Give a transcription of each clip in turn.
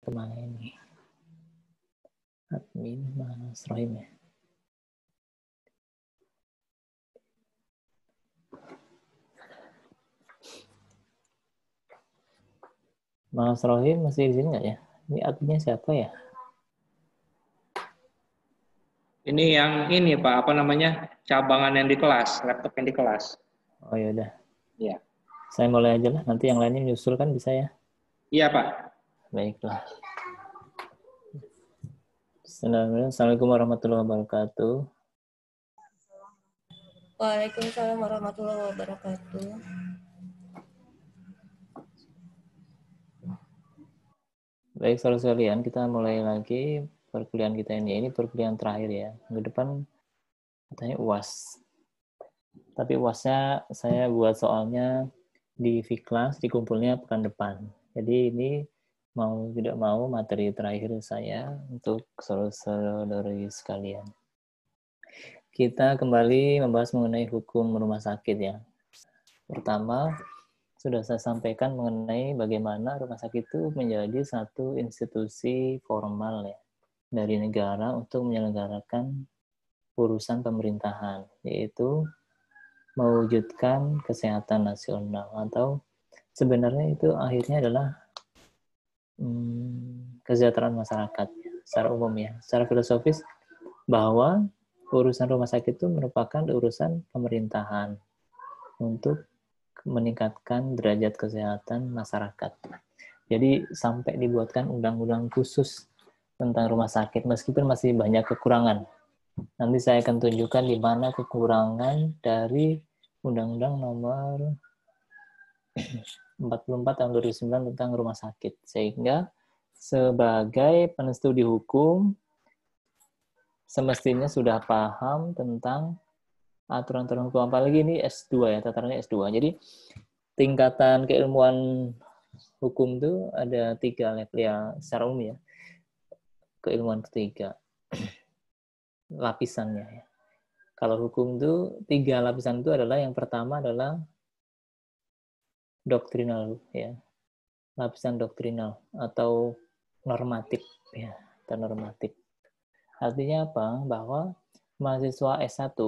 kemana ini? Admin Mas Rohim ya. Mas Rohim masih di sini nggak ya? Ini adminnya siapa ya? Ini yang ini Pak, apa namanya? Cabangan yang di kelas, laptop yang di kelas. Oh ya udah. Iya. Saya mulai aja lah. Nanti yang lainnya nyusul kan bisa ya. Iya Pak. Baiklah. Assalamualaikum warahmatullahi wabarakatuh. Waalaikumsalam warahmatullahi wabarakatuh. Baik, saudara sekalian, kita mulai lagi perkuliahan kita ini. Ini perkuliahan terakhir ya. Minggu depan katanya UAS. Tapi UASnya saya buat soalnya di Viklas, dikumpulnya pekan depan. Jadi ini mau tidak mau materi terakhir saya untuk saudara-saudari sekalian. Kita kembali membahas mengenai hukum rumah sakit ya. Pertama, sudah saya sampaikan mengenai bagaimana rumah sakit itu menjadi satu institusi formal ya dari negara untuk menyelenggarakan urusan pemerintahan, yaitu mewujudkan kesehatan nasional, atau sebenarnya itu akhirnya adalah kesejahteraan masyarakat secara umum ya, secara filosofis, bahwa urusan rumah sakit itu merupakan urusan pemerintahan untuk meningkatkan derajat kesehatan masyarakat. Jadi sampai dibuatkan undang-undang khusus tentang rumah sakit, meskipun masih banyak kekurangan. Nanti saya akan tunjukkan di mana kekurangan dari Undang-Undang Nomor 44 tahun 2009 tentang rumah sakit. Sehingga sebagai penstudi hukum, semestinya sudah paham tentang aturan-aturan hukum. Apalagi ini S2 ya, tatarannya S2. Jadi tingkatan keilmuan hukum itu ada 3 level ya, secara umum ya. Keilmuan ketiga, lapisannya ya. Kalau hukum itu 3 lapisan itu adalah, yang pertama adalah doktrinal ya, lapisan doktrinal atau normatif ya, atau normatif. Artinya apa? Bahwa mahasiswa S1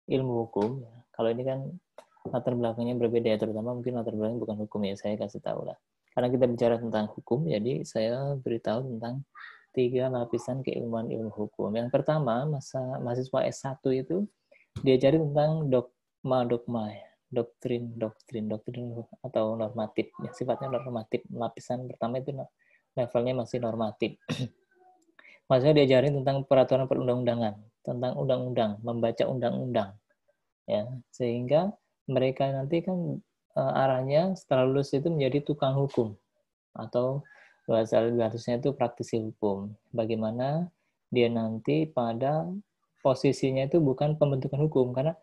ilmu hukum, ya, kalau ini kan latar belakangnya berbeda ya, terutama mungkin latar belakangnya bukan hukum ya, saya kasih tahu lah. Karena kita bicara tentang hukum, jadi saya beritahu tentang 3 lapisan keilmuan ilmu hukum. Yang pertama, mahasiswa S1 itu diajari tentang dogma ya, doktrin atau normatif ya, sifatnya normatif. Lapisan pertama itu levelnya masih normatif. Maksudnya diajarin tentang peraturan perundang-undangan, tentang undang-undang, membaca undang-undang ya, sehingga mereka nanti kan arahnya setelah lulus itu menjadi tukang hukum, atau bahasa harusnya itu praktisi hukum. Bagaimana dia nanti pada posisinya itu bukan pembentukan hukum, karena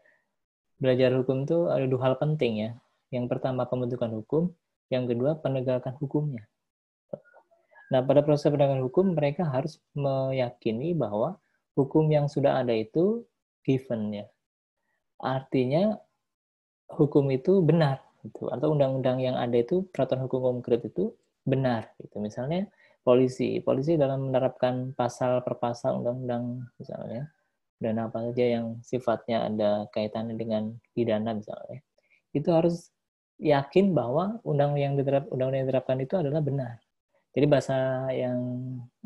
belajar hukum itu ada 2 hal penting ya. Yang pertama pembentukan hukum, yang kedua penegakan hukumnya. Nah, pada proses penegakan hukum mereka harus meyakini bahwa hukum yang sudah ada itu given ya. Artinya hukum itu benar gitu, atau undang-undang yang ada itu, peraturan hukum konkret itu benar gitu. Misalnya polisi dalam menerapkan pasal per pasal undang-undang misalnya, dan apa saja yang sifatnya ada kaitannya dengan pidana misalnya, itu harus yakin bahwa undang-undang yang diterapkan itu adalah benar. Jadi bahasa yang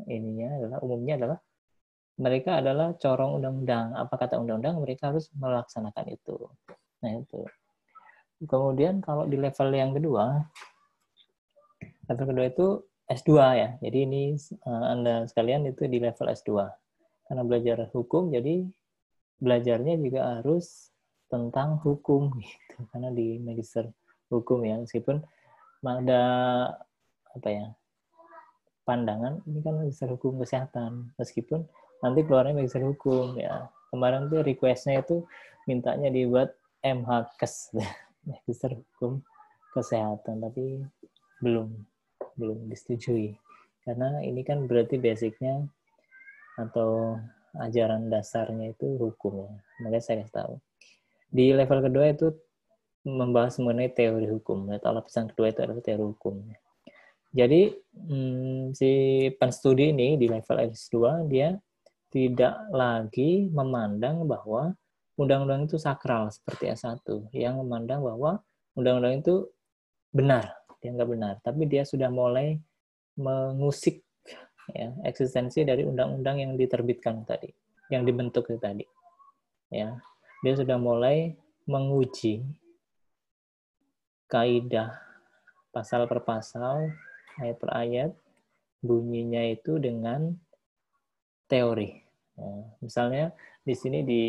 ininya adalah, umumnya adalah, mereka adalah corong undang-undang. Apa kata undang-undang, mereka harus melaksanakan itu. Nah itu. Kemudian kalau di level yang kedua, itu S2 ya. Jadi ini Anda sekalian itu di level S2. Karena belajar hukum, jadi belajarnya juga harus tentang hukum gitu. Karena di magister hukum ya, meskipun ada apa ya, pandangan ini kan magister hukum kesehatan, meskipun nanti keluarnya magister hukum ya. Kemarin tuh requestnya itu mintanya dibuat MHKes magister hukum kesehatan, tapi belum disetujui, karena ini kan berarti basicnya atau ajaran dasarnya itu hukum ya. Makanya saya kasih tahu di level kedua itu membahas mengenai teori hukum, atau lapisan kedua itu adalah teori hukum. Jadi si penstudi ini di level S2 dia tidak lagi memandang bahwa undang-undang itu sakral seperti S1, yang memandang bahwa undang-undang itu benar, dianggap benar, tapi dia sudah mulai mengusik ya eksistensi dari undang-undang yang diterbitkan tadi, yang dibentuk itu tadi. Ya, dia sudah mulai menguji kaidah pasal per pasal, ayat per ayat, bunyinya itu dengan teori. Ya, misalnya di sini di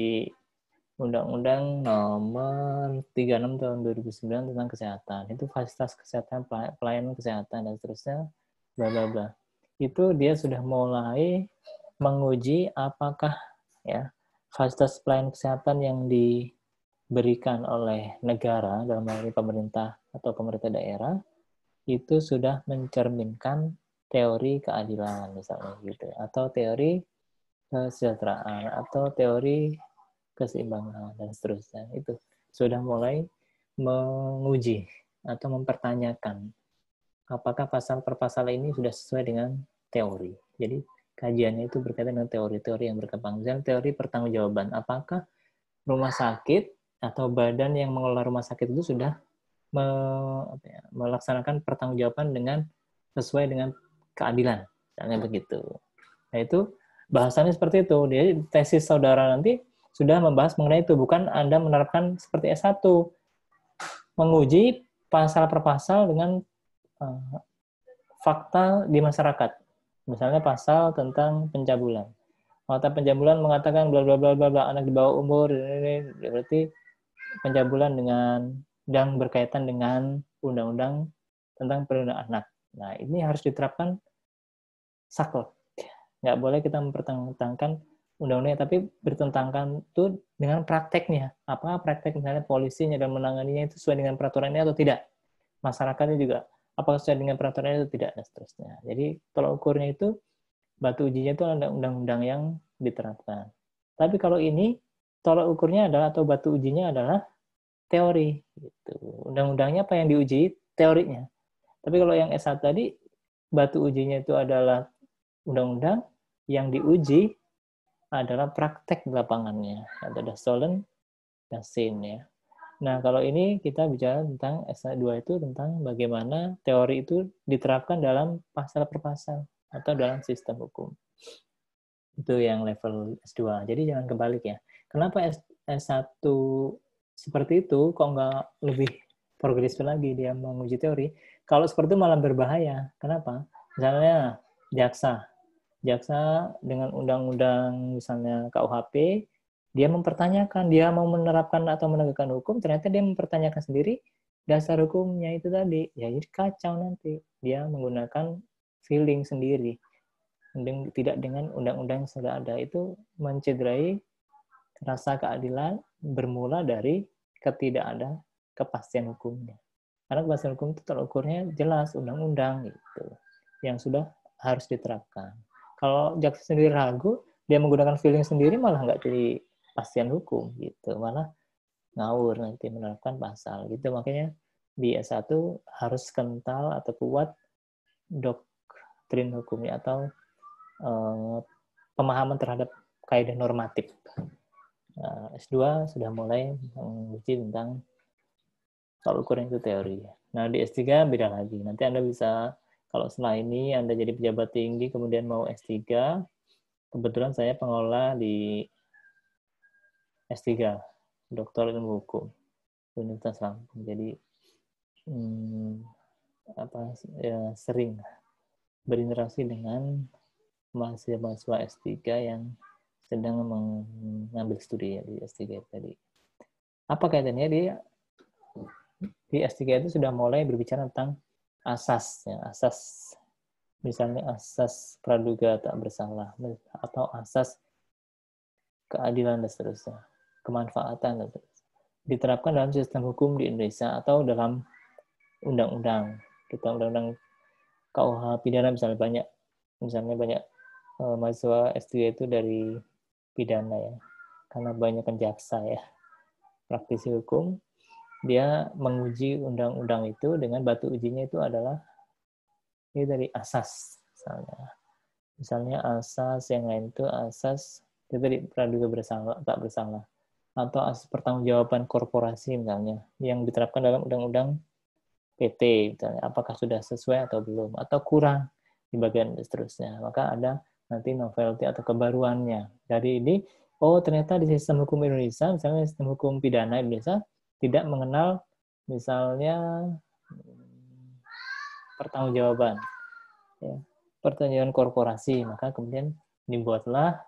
Undang-Undang Nomor 36 Tahun 2009 tentang kesehatan, itu fasilitas kesehatan, pelayanan kesehatan dan seterusnya, bla bla bla. Itu dia sudah mulai menguji apakah ya fasilitas pelayanan kesehatan yang diberikan oleh negara dalam hal ini pemerintah atau pemerintah daerah itu sudah mencerminkan teori keadilan misalnya gitu, atau teori kesejahteraan, atau teori keseimbangan dan seterusnya. Itu sudah mulai menguji atau mempertanyakan apakah pasal per pasal ini sudah sesuai dengan teori. Jadi kajiannya itu berkaitan dengan teori-teori yang berkembang. Misalnya teori pertanggungjawaban, apakah rumah sakit atau badan yang mengelola rumah sakit itu sudah melaksanakan pertanggungjawaban dengan sesuai dengan keadilan, misalnya begitu. Nah itu bahasannya seperti itu. Jadi tesis saudara nanti sudah membahas mengenai itu, bukan Anda menerapkan seperti S1, menguji pasal per pasal dengan fakta di masyarakat. Misalnya pasal tentang pencabulan. Fakta pencabulan mengatakan bla bla bla bla bla, anak di bawah umur, ini berarti pencabulan dengan yang berkaitan dengan undang-undang tentang perlindungan anak. Nah, ini harus diterapkan saklek. Nggak boleh kita mempertentangkan undang-undangnya, tapi bertentangan itu dengan prakteknya. Apakah praktek misalnya polisinya dan menanganinya itu sesuai dengan peraturan ini atau tidak? Masyarakatnya juga apakah sesuai dengan peraturan itu tidak, dan seterusnya. Jadi tolak ukurnya itu batu ujinya itu ada undang-undang yang diterapkan. Tapi kalau ini tolak ukurnya adalah atau batu ujinya adalah teori. Gitu. Undang-undangnya apa yang diuji? Teorinya. Tapi kalau yang S1 tadi batu ujinya itu adalah undang-undang, yang diuji adalah praktek di lapangannya. Ada stolen dan sin ya. Nah, kalau ini kita bicara tentang S2 itu tentang bagaimana teori itu diterapkan dalam pasal per pasal atau dalam sistem hukum. Itu yang level S2. Jadi jangan kebalik ya. Kenapa S1 seperti itu kok nggak lebih progresif lagi dia menguji teori? Kalau seperti itu malah berbahaya. Kenapa? Misalnya jaksa dengan undang-undang misalnya KUHP, dia mempertanyakan, dia mau menerapkan atau menegakkan hukum, ternyata dia mempertanyakan sendiri dasar hukumnya itu tadi. Ya jadi kacau nanti. Dia menggunakan feeling sendiri. Tidak dengan undang-undang yang sudah ada. Itu mencederai rasa keadilan bermula dari ketidak ada kepastian hukumnya. Karena kepastian hukum itu terukurnya jelas undang-undang gitu, yang sudah harus diterapkan. Kalau jaksa sendiri ragu, dia menggunakan feeling sendiri malah nggak jadi kepastian hukum gitu, malah ngawur nanti menerapkan pasal gitu. Makanya di S1 harus kental atau kuat doktrin hukumnya atau pemahaman terhadap kaidah normatif. Nah, S2 sudah mulai menguji tentang tolak ukur itu teori. Nah, di S3 beda lagi. Nanti Anda bisa, kalau setelah ini Anda jadi pejabat tinggi, kemudian mau S3, kebetulan saya pengelola di S3, Doktor Ilmu Hukum, Universitas Lampung. Jadi, sering berinteraksi dengan mahasiswa S3 yang sedang mengambil studi ya, di S3 tadi. Apa kaitannya? Di S3 itu sudah mulai berbicara tentang asas, ya, asas misalnya asas praduga tak bersalah atau asas keadilan dan seterusnya, kemanfaatan dan seterusnya. Diterapkan dalam sistem hukum di Indonesia atau dalam undang-undang. Kita undang-undang KUH pidana misalnya banyak mahasiswa S3 itu dari pidana ya, karena banyak kan jaksa ya, praktisi hukum. Dia menguji undang-undang itu dengan batu ujinya itu adalah Ini dari asas misalnya asas yang lain itu asas itu tadi praduga bersalah tak bersalah, atau asas pertanggungjawaban korporasi misalnya yang diterapkan dalam undang-undang PT misalnya, apakah sudah sesuai atau belum atau kurang di bagian seterusnya, maka ada nanti novelty atau kebaruannya dari ini. Oh, ternyata di sistem hukum Indonesia, misalnya sistem hukum pidana Indonesia tidak mengenal misalnya pertanggungjawaban, ya, pertanggungjawaban korporasi, maka kemudian dibuatlah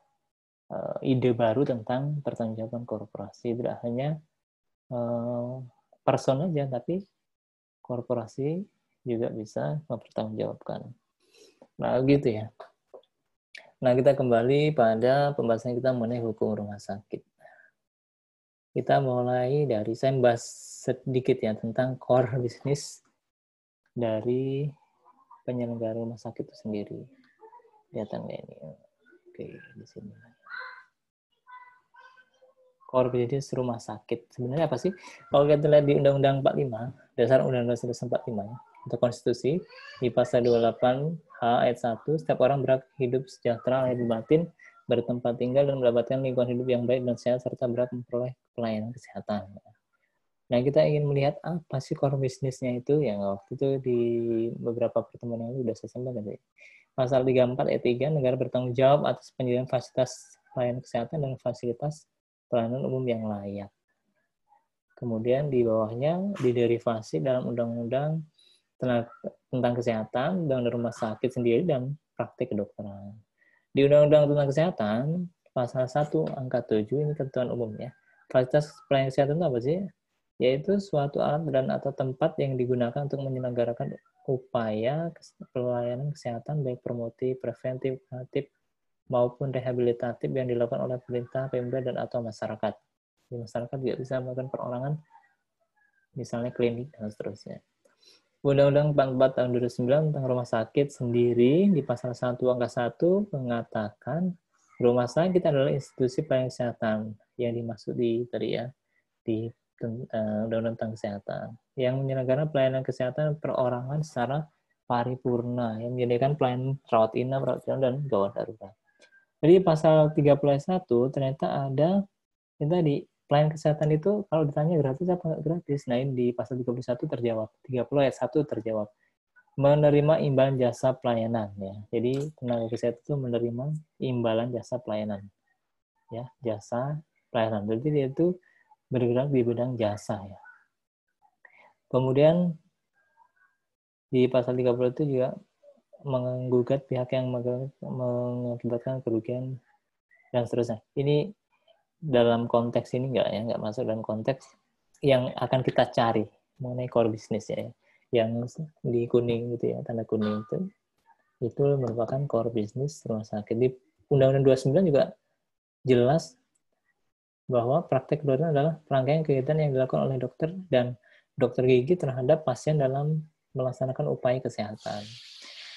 ide baru tentang pertanggungjawaban korporasi. Tidak hanya person aja, tapi korporasi juga bisa mempertanggungjawabkan. Nah, gitu ya. Nah, kita kembali pada pembahasan kita mengenai hukum rumah sakit. Kita mulai dari, saya bahas sedikit ya tentang core business dari penyelenggara rumah sakit itu sendiri. Kelihatan nggak ini? Oke, di sini. Core business rumah sakit. Sebenarnya apa sih? Kalau kita lihat di Undang-Undang 45, dasar Undang-Undang 1945 ya, atau konstitusi, di pasal 28H ayat 1, setiap orang berhak hidup sejahtera lahir batin, bertempat tinggal dan mendapatkan lingkungan hidup yang baik dan sehat, serta berhak memperoleh pelayanan kesehatan. Nah, kita ingin melihat apa sih core business-nya itu, yang waktu itu di beberapa pertemuan yang lalu sudah saya sampaikan tadi. Pasal 34 ayat 3, negara bertanggung jawab atas penyediaan fasilitas pelayanan kesehatan dan fasilitas pelayanan umum yang layak. Kemudian di bawahnya diderivasi dalam undang-undang tentang kesehatan, undang-undang rumah sakit sendiri, dan praktik kedokteran. Di undang-undang tentang kesehatan, pasal 1 angka 7, ini ketentuan umumnya. Fasilitas pelayanan kesehatan itu apa sih? Yaitu suatu alat dan atau tempat yang digunakan untuk menyelenggarakan upaya pelayanan kesehatan baik promotif, preventif, kuratif, maupun rehabilitatif yang dilakukan oleh pemerintah, Pemda, dan atau masyarakat. Di masyarakat juga bisa melakukan perorangan, misalnya klinik dan seterusnya. Undang-Undang 44 tahun 2009 tentang rumah sakit sendiri di pasal 1 angka 1 mengatakan rumah sakit adalah institusi pelayanan kesehatan yang dimaksud di tadi ya di Undang-Undang tentang kesehatan yang menyelenggarakan pelayanan kesehatan perorangan secara paripurna, yang menyediakan pelayanan rawat inap, rawat jalan, dan gawat darurat. Jadi pasal 31 ternyata ada yang tadi pelayanan kesehatan itu kalau ditanya gratis apa nggak gratis. Nah, ini di pasal 31 terjawab. 30 ayat 1 terjawab. Menerima imbalan jasa pelayanan ya. Jadi tenaga kesehatan itu menerima imbalan jasa pelayanan. Ya, jasa pelayanan. Jadi dia itu bergerak di bidang jasa ya. Kemudian di pasal 30 itu juga menggugat pihak yang mengakibatkan kerugian dan seterusnya. Ini dalam konteks ini nggak masuk dalam konteks yang akan kita cari mengenai core business ya. Yang di kuning gitu ya, tanda kuning itu merupakan core business rumah sakit. Di Undang-Undang 29 juga jelas bahwa praktek kedokteran adalah rangkaian kegiatan yang dilakukan oleh dokter dan dokter gigi terhadap pasien dalam melaksanakan upaya kesehatan.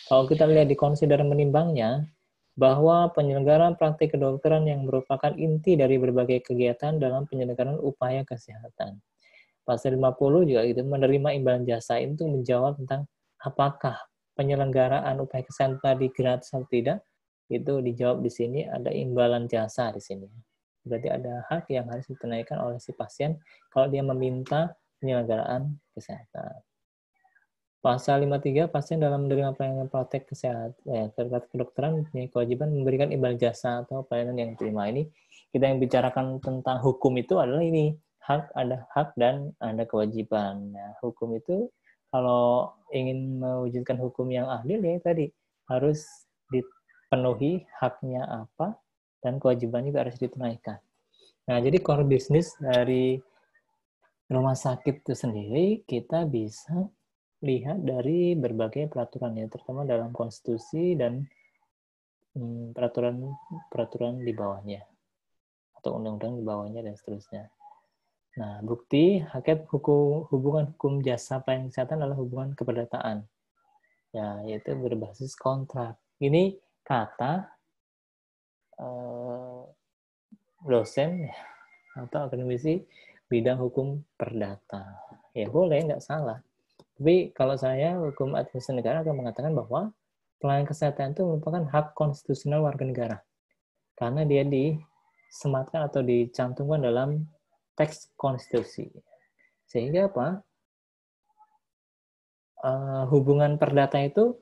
Kalau kita lihat di konsider menimbangnya, bahwa penyelenggaraan praktik kedokteran yang merupakan inti dari berbagai kegiatan dalam penyelenggaraan upaya kesehatan. Pasal 50 juga itu menerima imbalan jasa itu menjawab tentang apakah penyelenggaraan upaya kesehatan tadi gratis atau tidak. Itu dijawab di sini, ada imbalan jasa di sini. Berarti ada hak yang harus ditunaikan oleh si pasien kalau dia meminta penyelenggaraan kesehatan. Pasal 53, pasien dalam menerima pelayanan praktek kesehatan terkait kedokteran punya kewajiban memberikan imbalan jasa atau pelayanan yang diterima. Ini kita yang bicarakan tentang hukum itu adalah ini, ada hak dan ada kewajiban. Nah, hukum itu kalau ingin mewujudkan hukum yang adil ya tadi harus dipenuhi haknya apa dan kewajiban juga harus ditunaikan. Nah, jadi core business dari rumah sakit itu sendiri kita bisa lihat dari berbagai peraturan ya, terutama dalam konstitusi dan peraturan di bawahnya atau undang-undang di bawahnya dan seterusnya. Nah, bukti hakikat hubungan hukum jasa pelayanan kesehatan adalah hubungan keperdataan. Ya, yaitu berbasis kontrak. Ini kata dosen atau akademisi bidang hukum perdata. Ya boleh, nggak salah. Tapi kalau saya, hukum administrasi negara akan mengatakan bahwa pelayanan kesehatan itu merupakan hak konstitusional warga negara. Karena dia disematkan atau dicantumkan dalam teks konstitusi. Sehingga apa? Hubungan perdata itu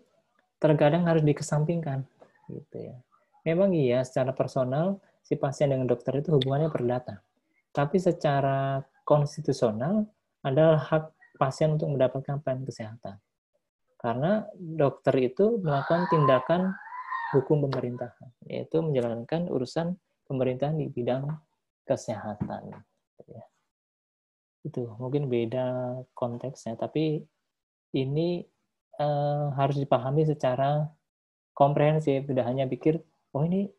terkadang harus dikesampingkan. Gitu ya. Memang iya, secara personal, si pasien dengan dokter itu hubungannya perdata. Tapi secara konstitusional adalah hak pasien untuk mendapatkan pelayanan kesehatan. Karena dokter itu melakukan tindakan hukum pemerintahan, yaitu menjalankan urusan pemerintahan di bidang kesehatan. Itu mungkin beda konteksnya, tapi ini harus dipahami secara komprehensif, tidak hanya pikir, oh ini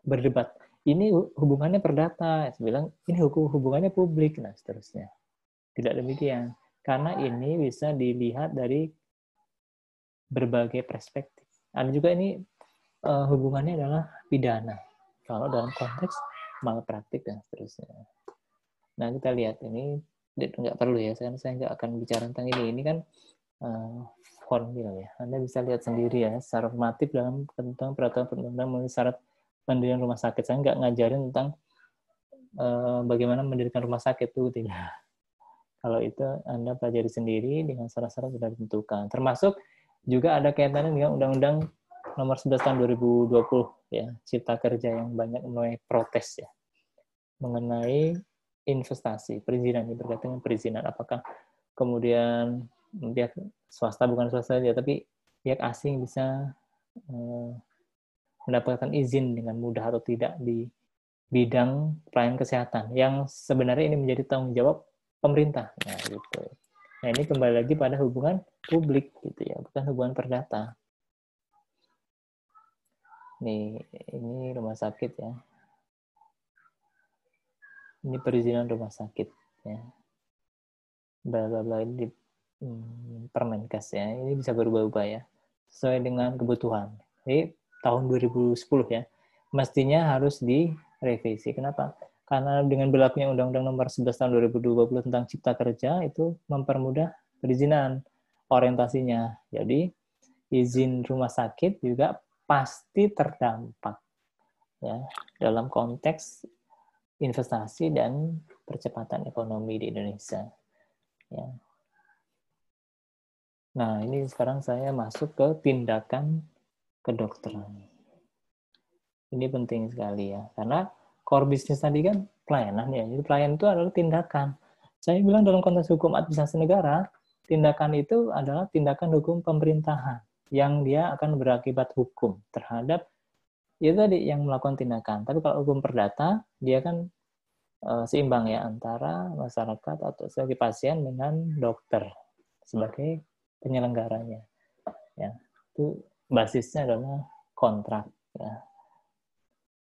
berdebat, ini hubungannya perdata, saya bilang ini hubungannya publik, nah seterusnya. Tidak demikian, karena ini bisa dilihat dari berbagai perspektif. Ada juga ini hubungannya adalah pidana, kalau dalam konteks malpraktik dan seterusnya. Nah kita lihat ini nggak perlu ya, saya nggak akan bicara tentang ini. Ini kan formil ya. Anda bisa lihat sendiri ya, secara normatif dalam tentang peraturan perundang-undangan mengenai syarat pendirian rumah sakit. Saya nggak ngajarin tentang bagaimana mendirikan rumah sakit itu, tidak. Kalau itu Anda pelajari sendiri dengan syarat-syarat sudah ditentukan. Termasuk juga ada kaitannya dengan Undang-Undang Nomor 11 Tahun 2020 ya, Cipta Kerja yang banyak menuai protes ya mengenai investasi, perizinan, berkaitan dengan perizinan. Apakah kemudian pihak swasta, bukan swasta saja, tapi pihak asing bisa mendapatkan izin dengan mudah atau tidak di bidang pelayanan kesehatan, yang sebenarnya ini menjadi tanggung jawab pemerintah. Nah, gitu. Nah, ini kembali lagi pada hubungan publik gitu ya, bukan hubungan perdata. Nih, ini rumah sakit ya. Ini perizinan rumah sakit ya. Bla bla bla, ini di Permenkes ya. Ini bisa berubah-ubah ya, sesuai dengan kebutuhan. Jadi tahun 2010 ya, mestinya harus direvisi. Kenapa? Karena dengan berlakunya Undang-Undang Nomor 11 Tahun 2020 tentang Cipta Kerja itu mempermudah perizinan orientasinya. Jadi izin rumah sakit juga pasti terdampak ya dalam konteks investasi dan percepatan ekonomi di Indonesia. Ya. Nah, ini sekarang saya masuk ke tindakan kedokteran. Ini penting sekali ya, karena core bisnis tadi kan pelayanan ya. Jadi pelayanan itu adalah tindakan. Saya bilang dalam konteks hukum administrasi negara, tindakan itu adalah tindakan hukum pemerintahan yang dia akan berakibat hukum terhadap itu tadi yang melakukan tindakan. Tapi kalau hukum perdata, dia kan seimbang ya antara masyarakat atau sebagai pasien dengan dokter sebagai penyelenggaranya. Ya, itu basisnya adalah kontrak. Ya.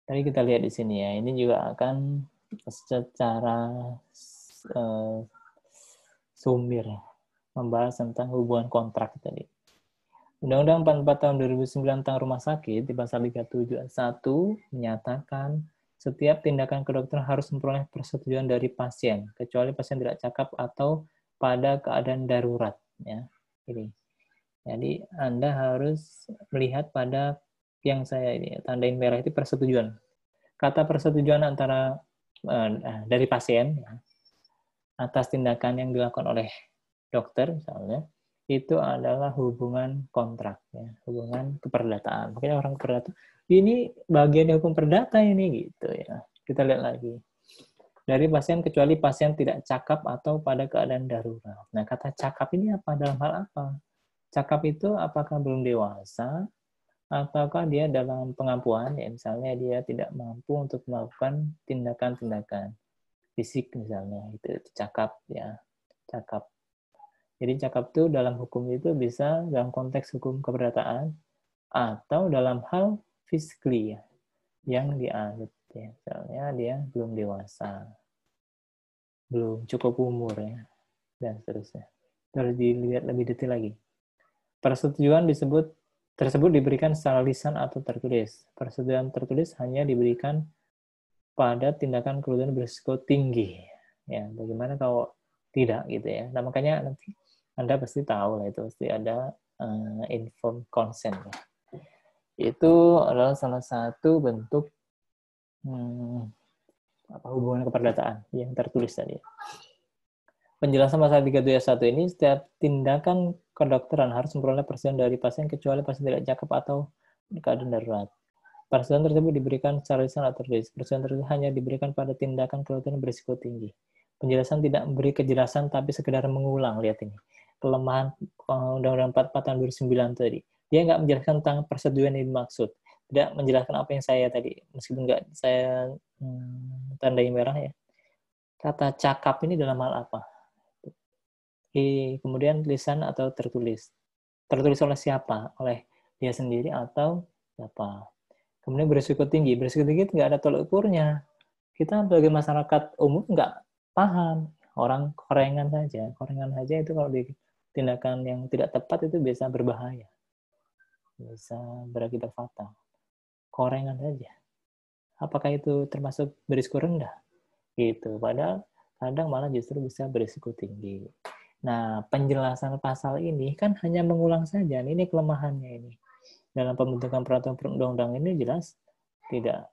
Tadi kita lihat di sini ya, ini juga akan secara sumir membahas tentang hubungan kontrak tadi. Undang-Undang 44 tahun 2009 tentang rumah sakit di pasal 37 ayat 1 menyatakan setiap tindakan kedokteran harus memperoleh persetujuan dari pasien, kecuali pasien tidak cakap atau pada keadaan darurat. Ya, ini. Jadi Anda harus melihat pada yang saya ini tandain merah itu persetujuan. Kata persetujuan antara dari pasien ya, atas tindakan yang dilakukan oleh dokter misalnya, itu adalah hubungan kontrak, ya, hubungan keperdataan. Makanya orang perdata, ini bagian hukum perdata ini gitu ya. Kita lihat lagi. Dari pasien kecuali pasien tidak cakap atau pada keadaan darurat. Nah, kata cakap ini apa? Dalam hal apa? Cakap itu apakah belum dewasa, ataukah dia dalam pengampuan, ya misalnya dia tidak mampu untuk melakukan tindakan-tindakan fisik misalnya, itu cakap ya, cakap. Jadi cakap itu dalam hukum itu bisa dalam konteks hukum keperdataan atau dalam hal physically ya, yang dianut ya. Misalnya dia belum dewasa, belum cukup umur ya, dan seterusnya. Terus dilihat lebih detail lagi. Persetujuan tersebut diberikan secara lisan atau tertulis. Persetujuan tertulis hanya diberikan pada tindakan kerugian berisiko tinggi. Ya, bagaimana kalau tidak gitu ya. Nah, makanya nanti Anda pasti tahu lah, itu pasti ada informed consent. Itu adalah salah satu bentuk hubungan keperdataan yang tertulis tadi. Penjelasan pasal 37 ini, setiap tindakan kedokteran harus memperoleh persetujuan dari pasien kecuali pasien tidak cakap atau keadaan darurat. Persetujuan tersebut diberikan secara lisan atau tertulis. Persetujuan tersebut hanya diberikan pada tindakan kedokteran berisiko tinggi. Penjelasan tidak memberi kejelasan tapi sekedar mengulang. Lihat ini. Kelemahan Undang-Undang 44 tahun 2009 tadi. Dia nggak menjelaskan tentang persetujuan yang dimaksud. Tidak menjelaskan apa yang saya tadi, meskipun nggak saya tandai merah ya. Kata cakap ini dalam hal apa? Kemudian lisan atau tertulis. Tertulis oleh siapa? Oleh dia sendiri atau siapa? Kemudian berisiko tinggi. Berisiko tinggi nggak ada tolak ukurnya. Kita sebagai masyarakat umum nggak paham. Orang korengan saja. Korengan saja itu kalau di tindakan yang tidak tepat itu bisa berbahaya. Bisa berakibat fatal. Korengan saja. Apakah itu termasuk berisiko rendah? Gitu. Padahal kadang malah justru bisa berisiko tinggi. Nah, penjelasan pasal ini kan hanya mengulang saja. Ini kelemahannya ini. Dalam pembentukan peraturan perundang-undang ini jelas tidak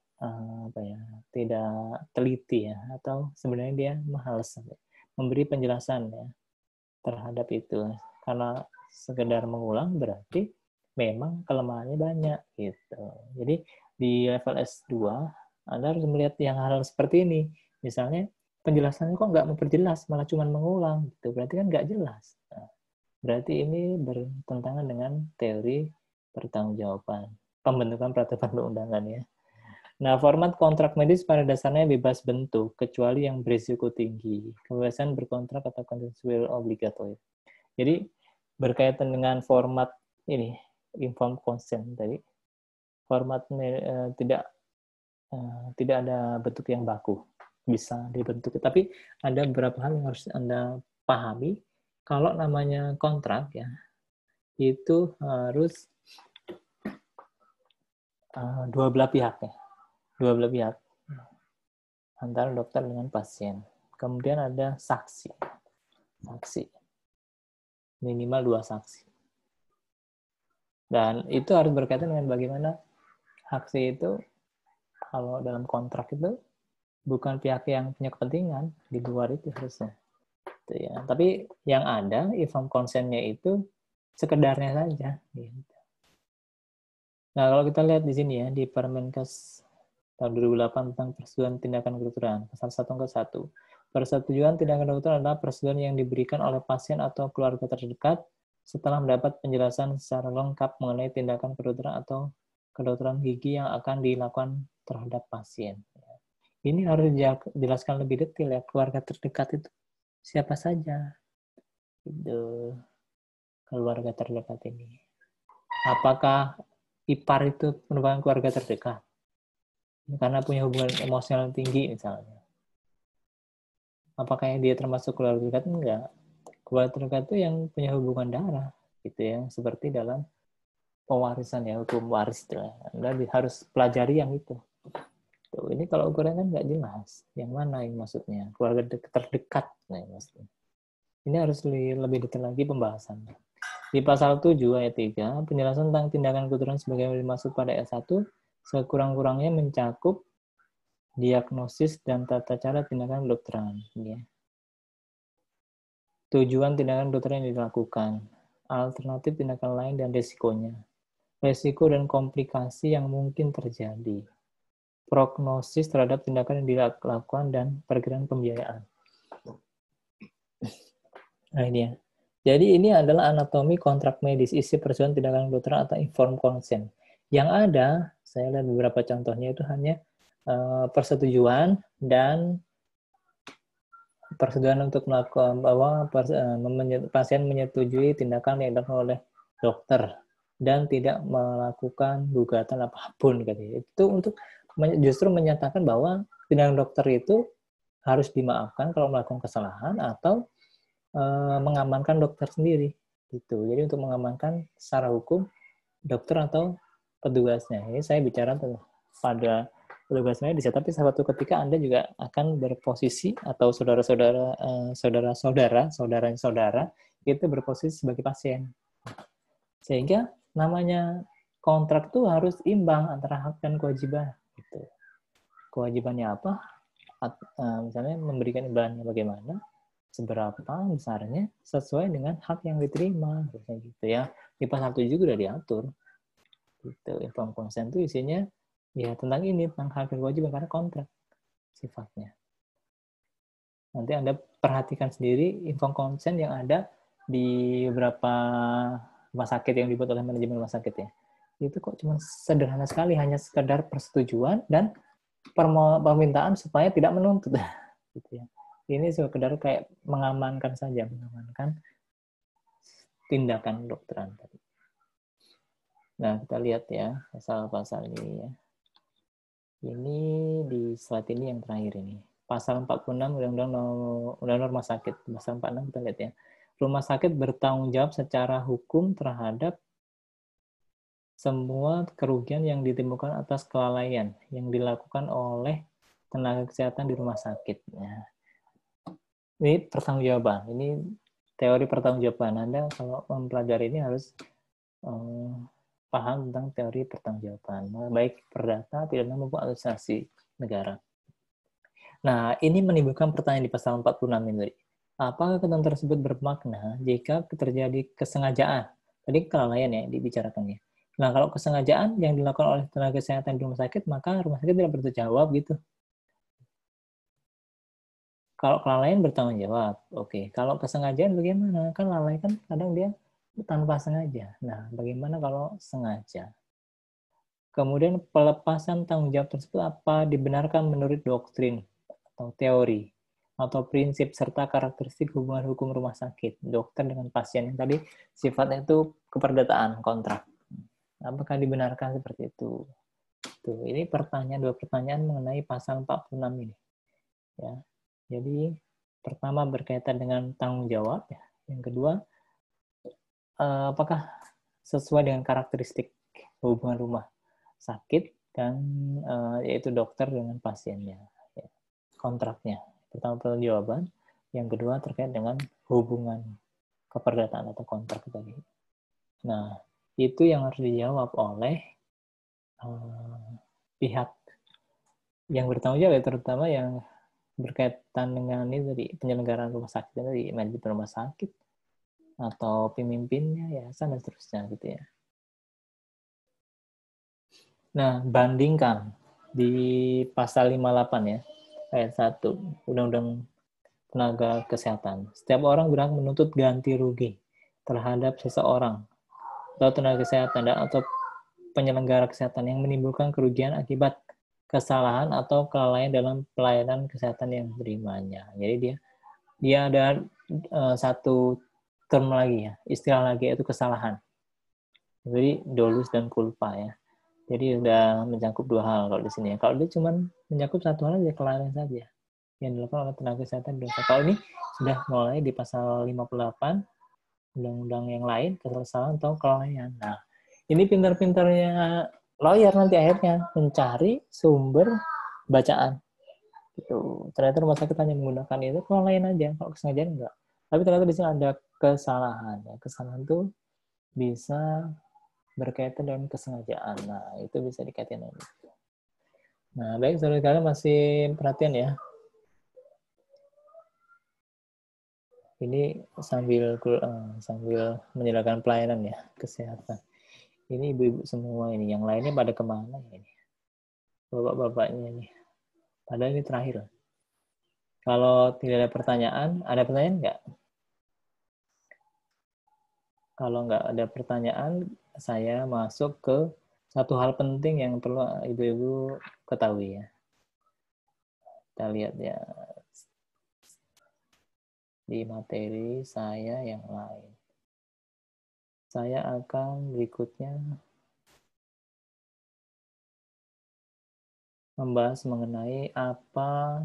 tidak teliti ya, atau sebenarnya dia males memberi penjelasan ya terhadap itu. Karena sekedar mengulang berarti memang kelemahannya banyak gitu. Jadi di level S2 Anda harus melihat yang hal seperti ini. Misalnya penjelasannya kok nggak memperjelas, malah cuma mengulang gitu. Berarti kan nggak jelas. Nah, berarti ini bertentangan dengan teori pertanggungjawaban, pembentukan peraturan perundang-undangan ya. Nah, format kontrak medis pada dasarnya bebas bentuk, kecuali yang berisiko tinggi. Kebebasan berkontrak atau contractual obligatory. Jadi, berkaitan dengan format ini, informed consent tadi, format tidak ada bentuk yang baku. Bisa dibentuk. Tapi ada beberapa hal yang harus Anda pahami. Kalau namanya kontrak ya, itu harus dua belah pihak ya. Dua belah pihak. Antara dokter dengan pasien. Kemudian ada saksi. Saksi. Minimal 2 saksi. Dan itu harus berkaitan dengan bagaimana saksi itu, kalau dalam kontrak itu, bukan pihak yang punya kepentingan di luar itu harusnya. Gitu ya. Tapi yang ada informed consent-nya itu sekedarnya saja. Gitu. Nah, kalau kita lihat di sini ya, di Permenkes tahun 2008 tentang persetujuan tindakan kedokteran, pasal 1 persetujuan tindakan kedokteran adalah persetujuan yang diberikan oleh pasien atau keluarga terdekat setelah mendapat penjelasan secara lengkap mengenai tindakan kedokteran atau kedokteran gigi yang akan dilakukan terhadap pasien. Ini harus dijelaskan lebih detail ya, keluarga terdekat itu siapa saja. Itu keluarga terdekat ini. Apakah ipar itu merupakan keluarga terdekat? Karena punya hubungan emosional tinggi misalnya. Apakah dia termasuk keluarga terdekat? Enggak. Keluarga terdekat itu yang punya hubungan darah, gitu ya, seperti dalam pewarisan ya, hukum waris itu. Anda harus pelajari yang itu. Tuh, ini kalau ukurannya kan nggak jelas. Yang mana yang maksudnya? Keluarga terdekat. Nah, maksudnya. Ini harus lebih detail lagi pembahasannya. Di pasal 7 ayat 3, penjelasan tentang tindakan kedokteran sebagai dimaksud pada ayat 1 sekurang-kurangnya mencakup diagnosis dan tata cara tindakan kedokteran. Ya. Tujuan tindakan kedokteran yang dilakukan, alternatif tindakan lain dan resikonya, resiko dan komplikasi yang mungkin terjadi, prognosis terhadap tindakan yang dilakukan dan perkiraan pembiayaan. Nah ini ya. Jadi ini adalah anatomi kontrak medis, isi persetujuan tindakan kedokteran atau informed consent. Yang ada, saya lihat beberapa contohnya itu hanya persetujuan dan persetujuan untuk melakukan bahwa pasien menyetujui tindakan yang dilakukan oleh dokter dan tidak melakukan gugatan apapun. Itu untuk justru menyatakan bahwa tindakan dokter itu harus dimaafkan kalau melakukan kesalahan atau mengamankan dokter sendiri gitu. Jadi untuk mengamankan secara hukum dokter atau petugasnya. Ini saya bicara pada petugas medis, tapi suatu ketika Anda juga akan berposisi atau saudara itu berposisi sebagai pasien. Sehingga namanya kontrak tuh harus imbang antara hak dan kewajiban. Gitu. Kewajibannya apa? Misalnya memberikan imbalannya bagaimana, seberapa besarnya sesuai dengan hak yang diterima, gitu ya. Di pasal 7 juga udah diatur. Gitu. Inform consent itu isinya ya tentang ini, tentang hak dan kewajiban karena kontrak sifatnya. Nanti Anda perhatikan sendiri inform consent yang ada di beberapa rumah sakit yang dibuat oleh manajemen rumah sakit ya. Itu kok cuma sederhana sekali, hanya sekedar persetujuan dan permintaan supaya tidak menuntut. Gitu ya. Ini sekedar kayak mengamankan saja, mengamankan tindakan dokteran tadi. Nah, kita lihat ya pasal-pasal ini ya. Ini di slide ini yang terakhir ini. Pasal 46 Undang-Undang Rumah Sakit. Pasal 46 kita lihat ya. Rumah sakit bertanggung jawab secara hukum terhadap semua kerugian yang ditimbulkan atas kelalaian yang dilakukan oleh tenaga kesehatan di rumah sakit. Nah, ini pertanggungjawaban. Ini teori pertanggungjawaban. Anda kalau mempelajari ini harus paham tentang teori pertanggungjawaban, baik perdata, pidana maupun administrasi negara. Nah, ini menimbulkan pertanyaan di pasal 46 ini. Apakah ketentuan tersebut bermakna jika terjadi kesengajaan? Tadi kelalaian ya dibicarakannya. Nah, kalau kesengajaan yang dilakukan oleh tenaga kesehatan di rumah sakit, maka rumah sakit tidak bertanggung jawab gitu. Kalau kelalaian bertanggung jawab, oke. Kalau kesengajaan bagaimana? Kan lalai kan kadang dia tanpa sengaja. Nah, bagaimana kalau sengaja? Kemudian pelepasan tanggung jawab tersebut apa dibenarkan menurut doktrin atau teori atau prinsip serta karakteristik hubungan hukum rumah sakit dokter dengan pasien yang tadi sifatnya itu keperdataan kontrak. Apakah dibenarkan seperti itu? Tuh, ini dua pertanyaan mengenai pasal 46 ini. Ya. Jadi pertama berkaitan dengan tanggung jawab ya. Yang kedua apakah sesuai dengan karakteristik hubungan rumah sakit dan yaitu dokter dengan pasiennya, ya. Kontraknya. Pertama jawaban, yang kedua terkait dengan hubungan keperdataan atau kontrak tadi. Nah, itu yang harus dijawab oleh pihak yang bertanggung jawab, ya, terutama yang berkaitan dengan ini tadi penyelenggaraan rumah sakit tadi, manajemen rumah sakit atau pemimpinnya, yayasan dan seterusnya gitu ya. Nah, bandingkan di pasal 58 ya, ayat 1 Undang-Undang Tenaga Kesehatan. Setiap orang berhak menuntut ganti rugi terhadap seseorang atau tenaga kesehatan dan atau penyelenggara kesehatan yang menimbulkan kerugian akibat kesalahan atau kelalaian dalam pelayanan kesehatan yang diterimanya. Jadi dia ada satu term lagi ya, istilah lagi yaitu kesalahan. Jadi dolus dan culpa ya. Jadi udah mencakup dua hal kalau di sini ya. Kalau dia cuma mencakup satu hal aja, kelalaian saja yang dilakukan oleh tenaga kesehatan di Kalau ini sudah mulai di pasal 58 undang-undang yang lain, kesalahan atau kelalaian. Nah, ini pintar-pintarnya lawyer nanti akhirnya mencari sumber bacaan. Gitu. Ternyata rumah sakit hanya menggunakan itu kelalaian aja, kalau kesengajaan enggak. Tapi ternyata di sini ada kesalahan. Ya. Kesalahan itu bisa berkaitan dengan kesengajaan. Nah, itu bisa dikaitkan dengan itu. Nah, baik, saudara kalian masih perhatian ya. Ini sambil menjalankan pelayanan ya, kesehatan. Ini ibu-ibu semua ini, yang lainnya pada kemana ya ini? Bapak-bapaknya ini. Padahal ini terakhir. Kalau tidak ada pertanyaan nggak? Kalau nggak ada pertanyaan, saya masuk ke satu hal penting yang perlu ibu-ibu ketahui ya. Kita lihat ya di materi saya yang lain. Saya akan berikutnya membahas mengenai apa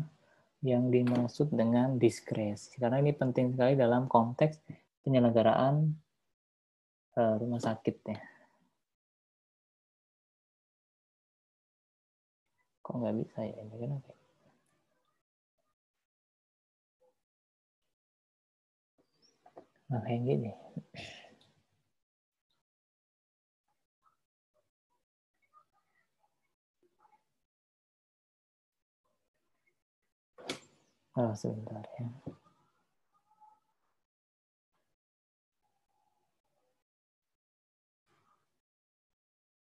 yang dimaksud dengan diskresi. Karena ini penting sekali dalam konteks penyelenggaraan rumah sakit ya. Kok nggak bisa ya ini kenapa? Nah, kayak gini. Oh, sebentar ya.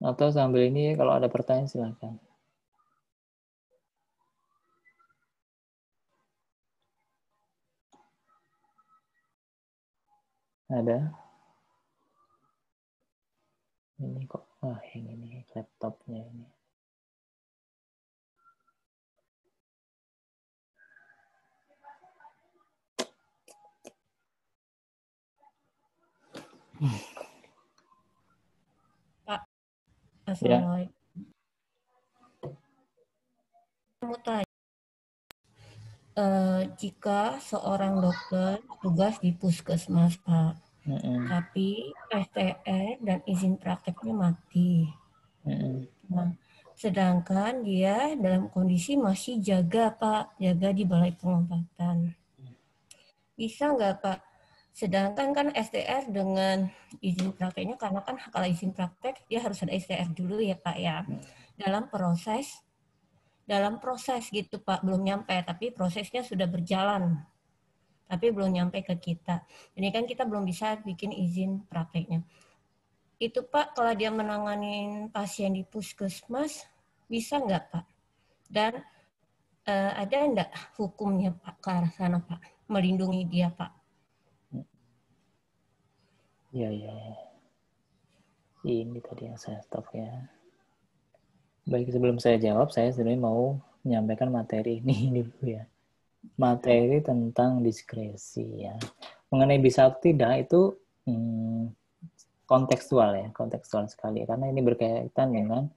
Atau sambil ini kalau ada pertanyaan silakan. Ada? Ini kok, wah yang ini laptopnya ini. Pak, Ya. Assalamualaikum. Mau tanya, jika seorang dokter tugas di puskesmas, Pak, tapi STR dan izin prakteknya mati. Nah, sedangkan dia dalam kondisi masih jaga, Pak, jaga di balai pengobatan. Bisa nggak, Pak? Sedangkan kan STR dengan izin prakteknya, karena kan kalau izin praktek dia harus ada STR dulu ya, Pak ya. Dalam proses gitu, Pak, belum nyampe, tapi prosesnya sudah berjalan. Tapi belum nyampe ke kita. Ini kan kita belum bisa bikin izin prakteknya. Itu Pak, kalau dia menangani pasien di puskesmas, bisa nggak Pak? Dan ada enggak hukumnya Pak ke arah sana Pak? Melindungi dia Pak? Iya, iya. Ini tadi yang saya stop ya. Baik, sebelum saya jawab, saya sebenarnya mau menyampaikan materi ini dulu ya. Materi tentang diskresi ya. Mengenai bisa atau tidak itu kontekstual ya, kontekstual sekali. Karena ini berkaitan dengan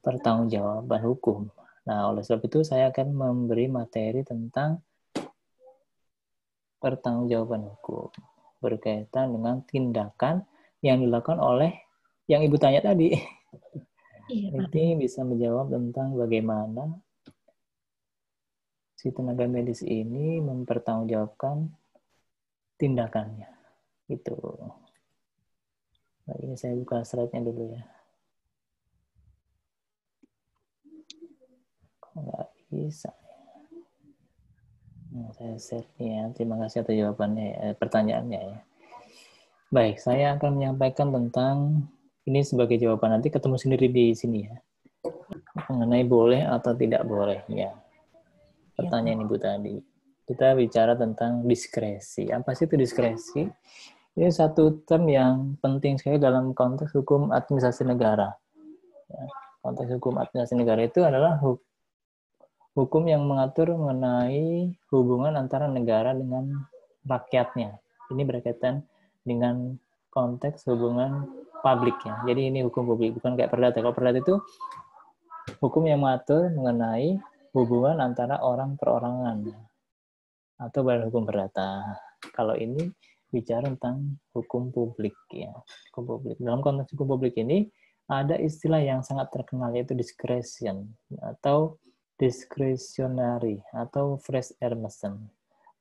pertanggungjawaban hukum. Nah, oleh sebab itu saya akan memberi materi tentang pertanggungjawaban hukum berkaitan dengan tindakan yang dilakukan oleh yang Ibu tanya tadi. Iya, Pak. Ini bisa menjawab tentang bagaimana si tenaga medis ini mempertanggungjawabkan tindakannya. Itu. Nah, ini saya buka slide-nya dulu ya. Kok nggak bisa? Nah, saya share ya. Terima kasih atas jawabannya, pertanyaannya ya. Baik, saya akan menyampaikan tentang ini sebagai jawaban, nanti ketemu sendiri di sini ya. Mengenai boleh atau tidak bolehnya. Pertanyaan Ibu tadi. Kita bicara tentang diskresi. Apa sih itu diskresi? Ini satu term yang penting sekali dalam konteks hukum administrasi negara. Ya, konteks hukum administrasi negara itu adalah hukum yang mengatur mengenai hubungan antara negara dengan rakyatnya. Ini berkaitan dengan konteks hubungan publik ya. Jadi ini hukum publik, bukan kayak perdata. Kalau perdata itu hukum yang mengatur mengenai hubungan antara orang perorangan atau badan hukum perdata. Kalau ini bicara tentang hukum publik ya. Hukum publik. Dalam konteks hukum publik ini ada istilah yang sangat terkenal yaitu discretion atau discretionary atau fresh Emerson.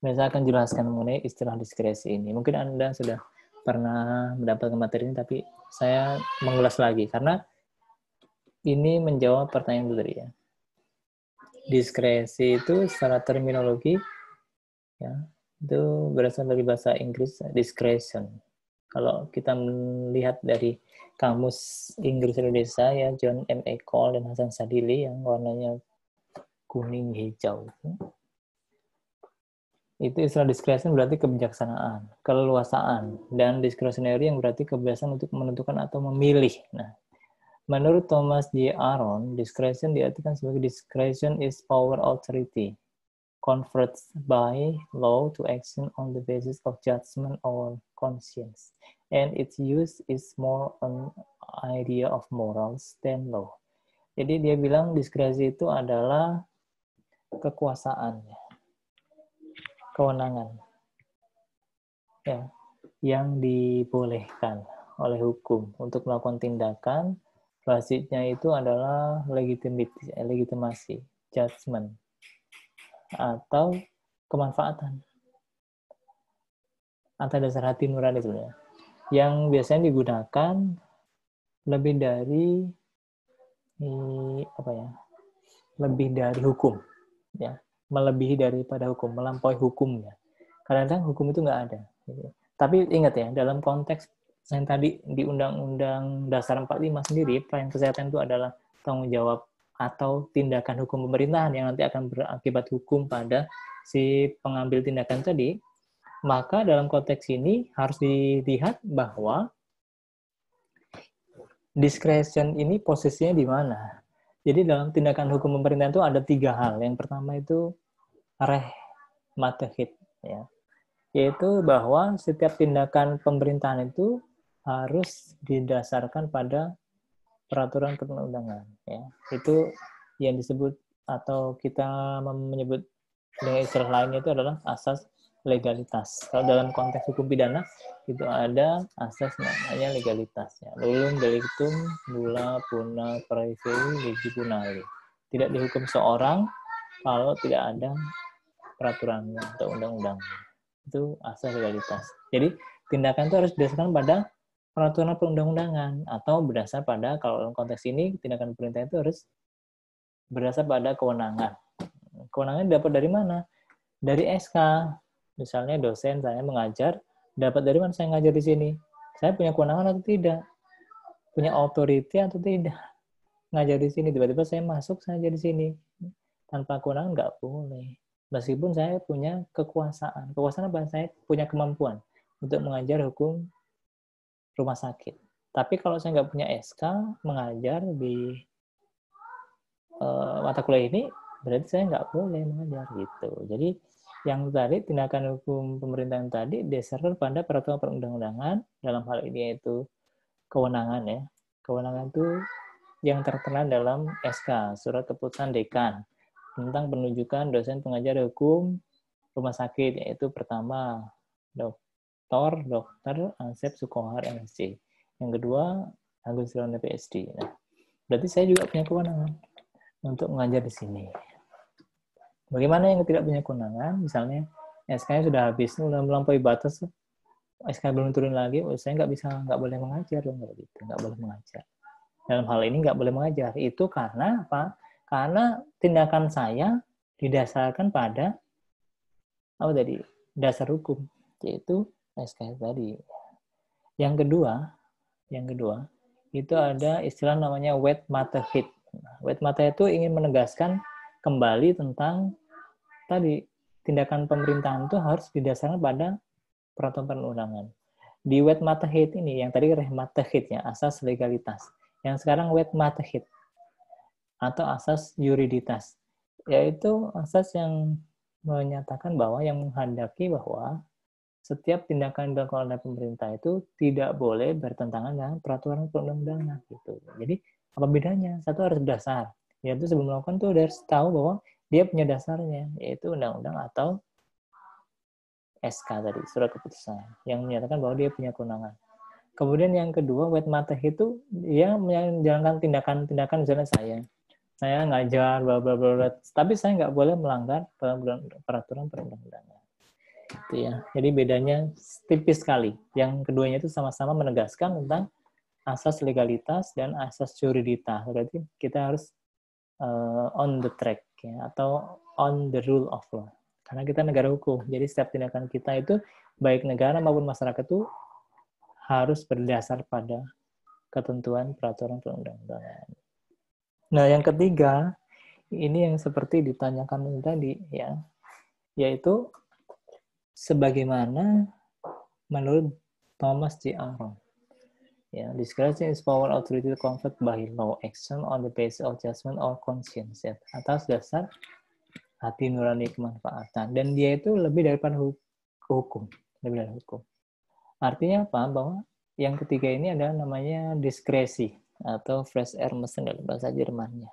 Saya akan jelaskan mengenai istilah diskresi ini. Mungkin Anda sudah pernah mendapatkan materi ini, tapi saya mengulas lagi karena ini menjawab pertanyaan dulu ya. Diskresi itu secara terminologi ya, itu berasal dari bahasa Inggris discretion. Kalau kita melihat dari kamus Inggris Indonesia ya, John M. Cole dan Hasan Sadili yang warnanya kuning hijau itu istilah discretion berarti kebijaksanaan, keleluasaan, dan discretionary yang berarti kebiasaan untuk menentukan atau memilih. Nah, menurut Thomas J. Aron, discretion diartikan sebagai discretion is power authority conferred by law to action on the basis of judgment or conscience, and its use is more an idea of morals than law. Jadi dia bilang diskresi itu adalah kekuasaan, kewenangan ya, yang dibolehkan oleh hukum untuk melakukan tindakan, basisnya itu adalah legitimasi, judgment, atau kemanfaatan. atas dasar hati nurani sebenarnya. Yang biasanya digunakan lebih dari lebih dari hukum, ya, melebihi daripada hukum, melampaui hukumnya. Kadang-kadang hukum itu nggak ada. Tapi ingat ya, dalam konteks yang tadi di Undang-Undang Dasar 45 sendiri, pelayanan kesehatan itu adalah tanggung jawab atau tindakan hukum pemerintahan yang nanti akan berakibat hukum pada si pengambil tindakan tadi. Maka dalam konteks ini harus dilihat bahwa discretion ini posisinya di mana. Jadi dalam tindakan hukum pemerintahan itu ada 3 hal. Yang pertama itu reh matehit, ya, yaitu bahwa setiap tindakan pemerintahan itu harus didasarkan pada peraturan perundang-undangan. Ya. Itu yang disebut atau kita menyebut dengan istilah lainnya itu adalah asas legalitas. Kalau dalam konteks hukum pidana itu ada asas namanya legalitasnya. Nullum delictum nulla puna praevei legi punali. Tidak dihukum seorang kalau tidak ada peraturannya atau undang-undang. Itu asas legalitas. Jadi tindakan itu harus berdasarkan pada peraturan perundang-undangan atau berdasar pada, kalau dalam konteks ini tindakan pemerintah itu harus berdasar pada kewenangan. Kewenangan dapat dari mana? Dari SK. Misalnya dosen saya mengajar, dapat dari mana saya ngajar di sini? Saya punya kewenangan atau tidak? Punya authority atau tidak? Ngajar di sini, tiba-tiba saya masuk, saya ngajar di sini. Tanpa kewenangan nggak boleh. Meskipun saya punya kekuasaan. Kekuasaan apa? Saya punya kemampuan untuk mengajar hukum rumah sakit. Tapi kalau saya nggak punya SK mengajar di mata kuliah ini, berarti saya nggak boleh mengajar gitu. Jadi yang tadi tindakan hukum pemerintahan tadi dasarkan pada peraturan perundang-undangan, dalam hal ini yaitu kewenangan, ya. Kewenangan itu yang tertera dalam SK, surat keputusan dekan tentang penunjukan dosen pengajar hukum rumah sakit, yaitu pertama Dr. Ansep Sukohar MSc. Yang kedua Agus Rilanda PhD. Nah, berarti saya juga punya kewenangan untuk mengajar di sini. Bagaimana yang tidak punya kewenangan? Misalnya SK-nya sudah habis, sudah melampaui batas, SK belum turun lagi, saya nggak boleh mengajar dong, nggak boleh mengajar. Dalam hal ini nggak boleh mengajar. Itu karena apa? Karena tindakan saya didasarkan pada dasar hukum, yaitu SK tadi. Yang kedua itu ada istilah namanya wet matter hit. Wet matter itu ingin menegaskan kembali tentang tadi tindakan pemerintahan itu harus didasarkan pada peraturan perundangan. Di wet matter hit ini, yang tadi reh matter hit ya, asas legalitas. Yang sekarang wet matter hit atau asas yuriditas, yaitu asas yang menyatakan bahwa yang menghendaki bahwa setiap tindakan yang dilakukan oleh pemerintah itu tidak boleh bertentangan dengan peraturan perundang-undangan gitu. Jadi apa bedanya? Satu harus berdasar, yaitu sebelum melakukan tuh harus tahu bahwa dia punya dasarnya, yaitu undang-undang atau SK tadi, surat keputusan, yang menyatakan bahwa dia punya kewenangan. Kemudian yang kedua, wet matter itu dia menjalankan tindakan-tindakan, misalnya saya ngajar, bla bla bla, tapi saya nggak boleh melanggar peraturan perundang-undangan. Itu ya. Jadi bedanya tipis sekali. Yang keduanya itu sama-sama menegaskan tentang asas legalitas dan asas yuriditas. Berarti kita harus on the track, ya, atau on the rule of law. Karena kita negara hukum. Jadi setiap tindakan kita itu baik negara maupun masyarakat itu harus berdasar pada ketentuan peraturan perundang-undangan. Nah, yang ketiga, ini yang seperti ditanyakan tadi, ya, yaitu sebagaimana menurut Thomas J. Aron. Ya, discretion is power authority conferred by law action on the basis of judgment or conscience, ya, atas dasar hati nurani kemanfaatan. Dan dia itu lebih daripada hukum, lebih dari hukum. Artinya apa? Bahwa yang ketiga ini adalah namanya diskresi atau fresh air mesin dalam bahasa Jermannya.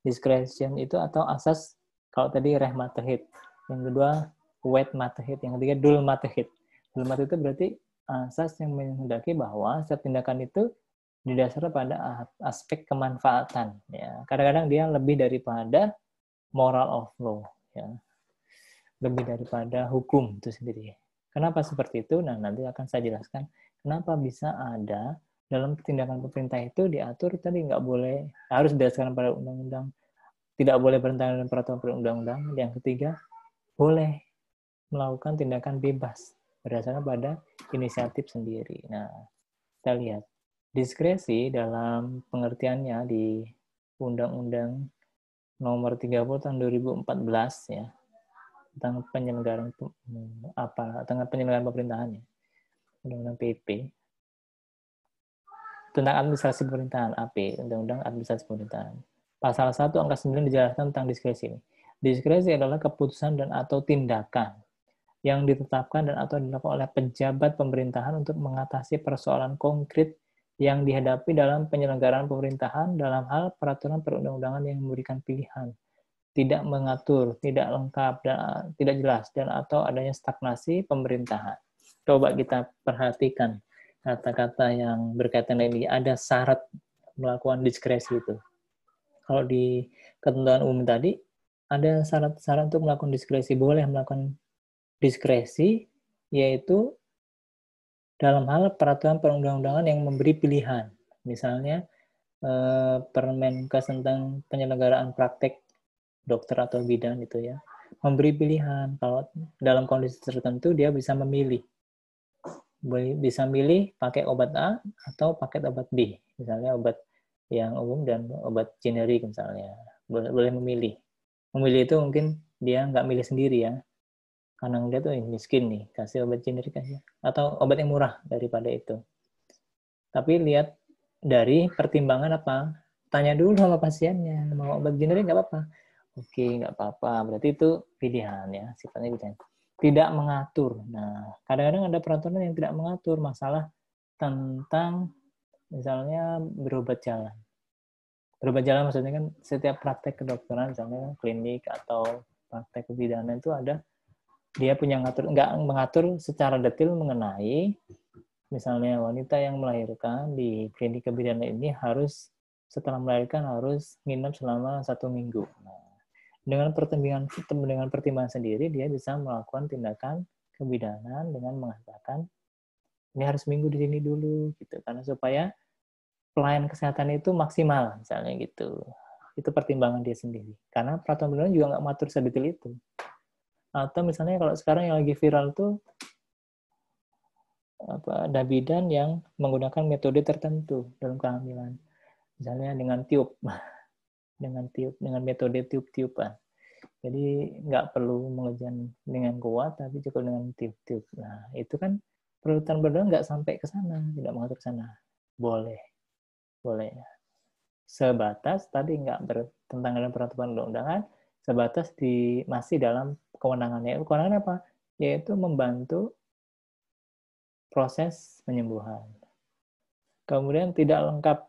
Discretion itu atau asas, kalau tadi reh matehit, yang kedua wet matehit, yang ketiga dul matehit. Dul matehit itu berarti asas yang menghendaki bahwa setiap tindakan itu didasarkan pada aspek kemanfaatan. Ya, kadang-kadang dia lebih daripada moral of law, ya, lebih daripada hukum itu sendiri. Kenapa seperti itu? Nah, nanti akan saya jelaskan kenapa bisa ada dalam tindakan pemerintah itu diatur tadi nggak boleh, harus berdasarkan pada undang-undang, tidak boleh bertentangan dengan peraturan perundang-undangan. Yang ketiga, boleh melakukan tindakan bebas berdasarkan pada inisiatif sendiri. Nah, kita lihat diskresi dalam pengertiannya di Undang-Undang Nomor 30 tahun 2014 ya, tentang penyelenggaraan tentang penyelenggaraan pemerintahan ya. Undang-Undang PP tentang administrasi pemerintahan, AP, Undang-Undang Administrasi Pemerintahan. Pasal 1 angka 9 dijelaskan tentang diskresi. Diskresi adalah keputusan dan atau tindakan yang ditetapkan dan atau dilakukan oleh pejabat pemerintahan untuk mengatasi persoalan konkret yang dihadapi dalam penyelenggaraan pemerintahan dalam hal peraturan perundang-undangan yang memberikan pilihan, tidak mengatur, tidak lengkap, dan tidak jelas, dan atau adanya stagnasi pemerintahan. Coba kita perhatikan kata-kata yang berkaitan ini, ada syarat melakukan diskresi itu. Kalau di ketentuan umum tadi, ada syarat-syarat untuk melakukan diskresi, boleh melakukan diskresi, yaitu dalam hal peraturan perundang-undangan yang memberi pilihan. Misalnya, Permenkes tentang penyelenggaraan praktek dokter atau bidan itu ya, memberi pilihan. Kalau dalam kondisi tertentu dia bisa memilih. Bisa milih pakai obat A atau pakai obat B. Misalnya obat yang umum dan obat generik misalnya. Boleh memilih. Memilih itu mungkin dia nggak milih sendiri ya. Karena dia tuh miskin nih, kasih obat generik aja. Atau obat yang murah daripada itu. Tapi lihat dari pertimbangan apa? Tanya dulu sama pasiennya, mau obat generik nggak apa-apa. Oke, nggak apa-apa. Berarti itu pilihan ya, sifatnya pilihan. Tidak mengatur. Nah, kadang-kadang ada peraturan yang tidak mengatur masalah tentang misalnya berobat jalan. Berobat jalan maksudnya kan setiap praktek kedokteran, misalnya klinik atau praktek kebidanan itu ada, dia punya nggak mengatur secara detail mengenai misalnya wanita yang melahirkan di klinik kebidanan ini harus setelah melahirkan harus nginep selama 1 minggu. Nah, dengan pertimbangan sendiri dia bisa melakukan tindakan kebidanan dengan mengatakan ini harus minggu di sini dulu gitu, karena supaya pelayanan kesehatan itu maksimal misalnya gitu. Itu pertimbangan dia sendiri. Karena peraturan perundang juga nggak mengatur sedetail itu. Atau misalnya kalau sekarang yang lagi viral tuh ada bidan yang menggunakan metode tertentu dalam kehamilan. Misalnya dengan tiup, dengan metode tiup-tiupan. Jadi nggak perlu mengejan dengan kuat, tapi cukup dengan tiup-tiup. Nah, itu kan peraturan perundang nggak sampai ke sana, tidak mengatur ke sana. Boleh. Sebatas tadi nggak bertentangan dengan peraturan perundang-undangan, sebatas masih dalam kewenangannya. Kewenangan apa? Yaitu membantu proses penyembuhan. Kemudian tidak lengkap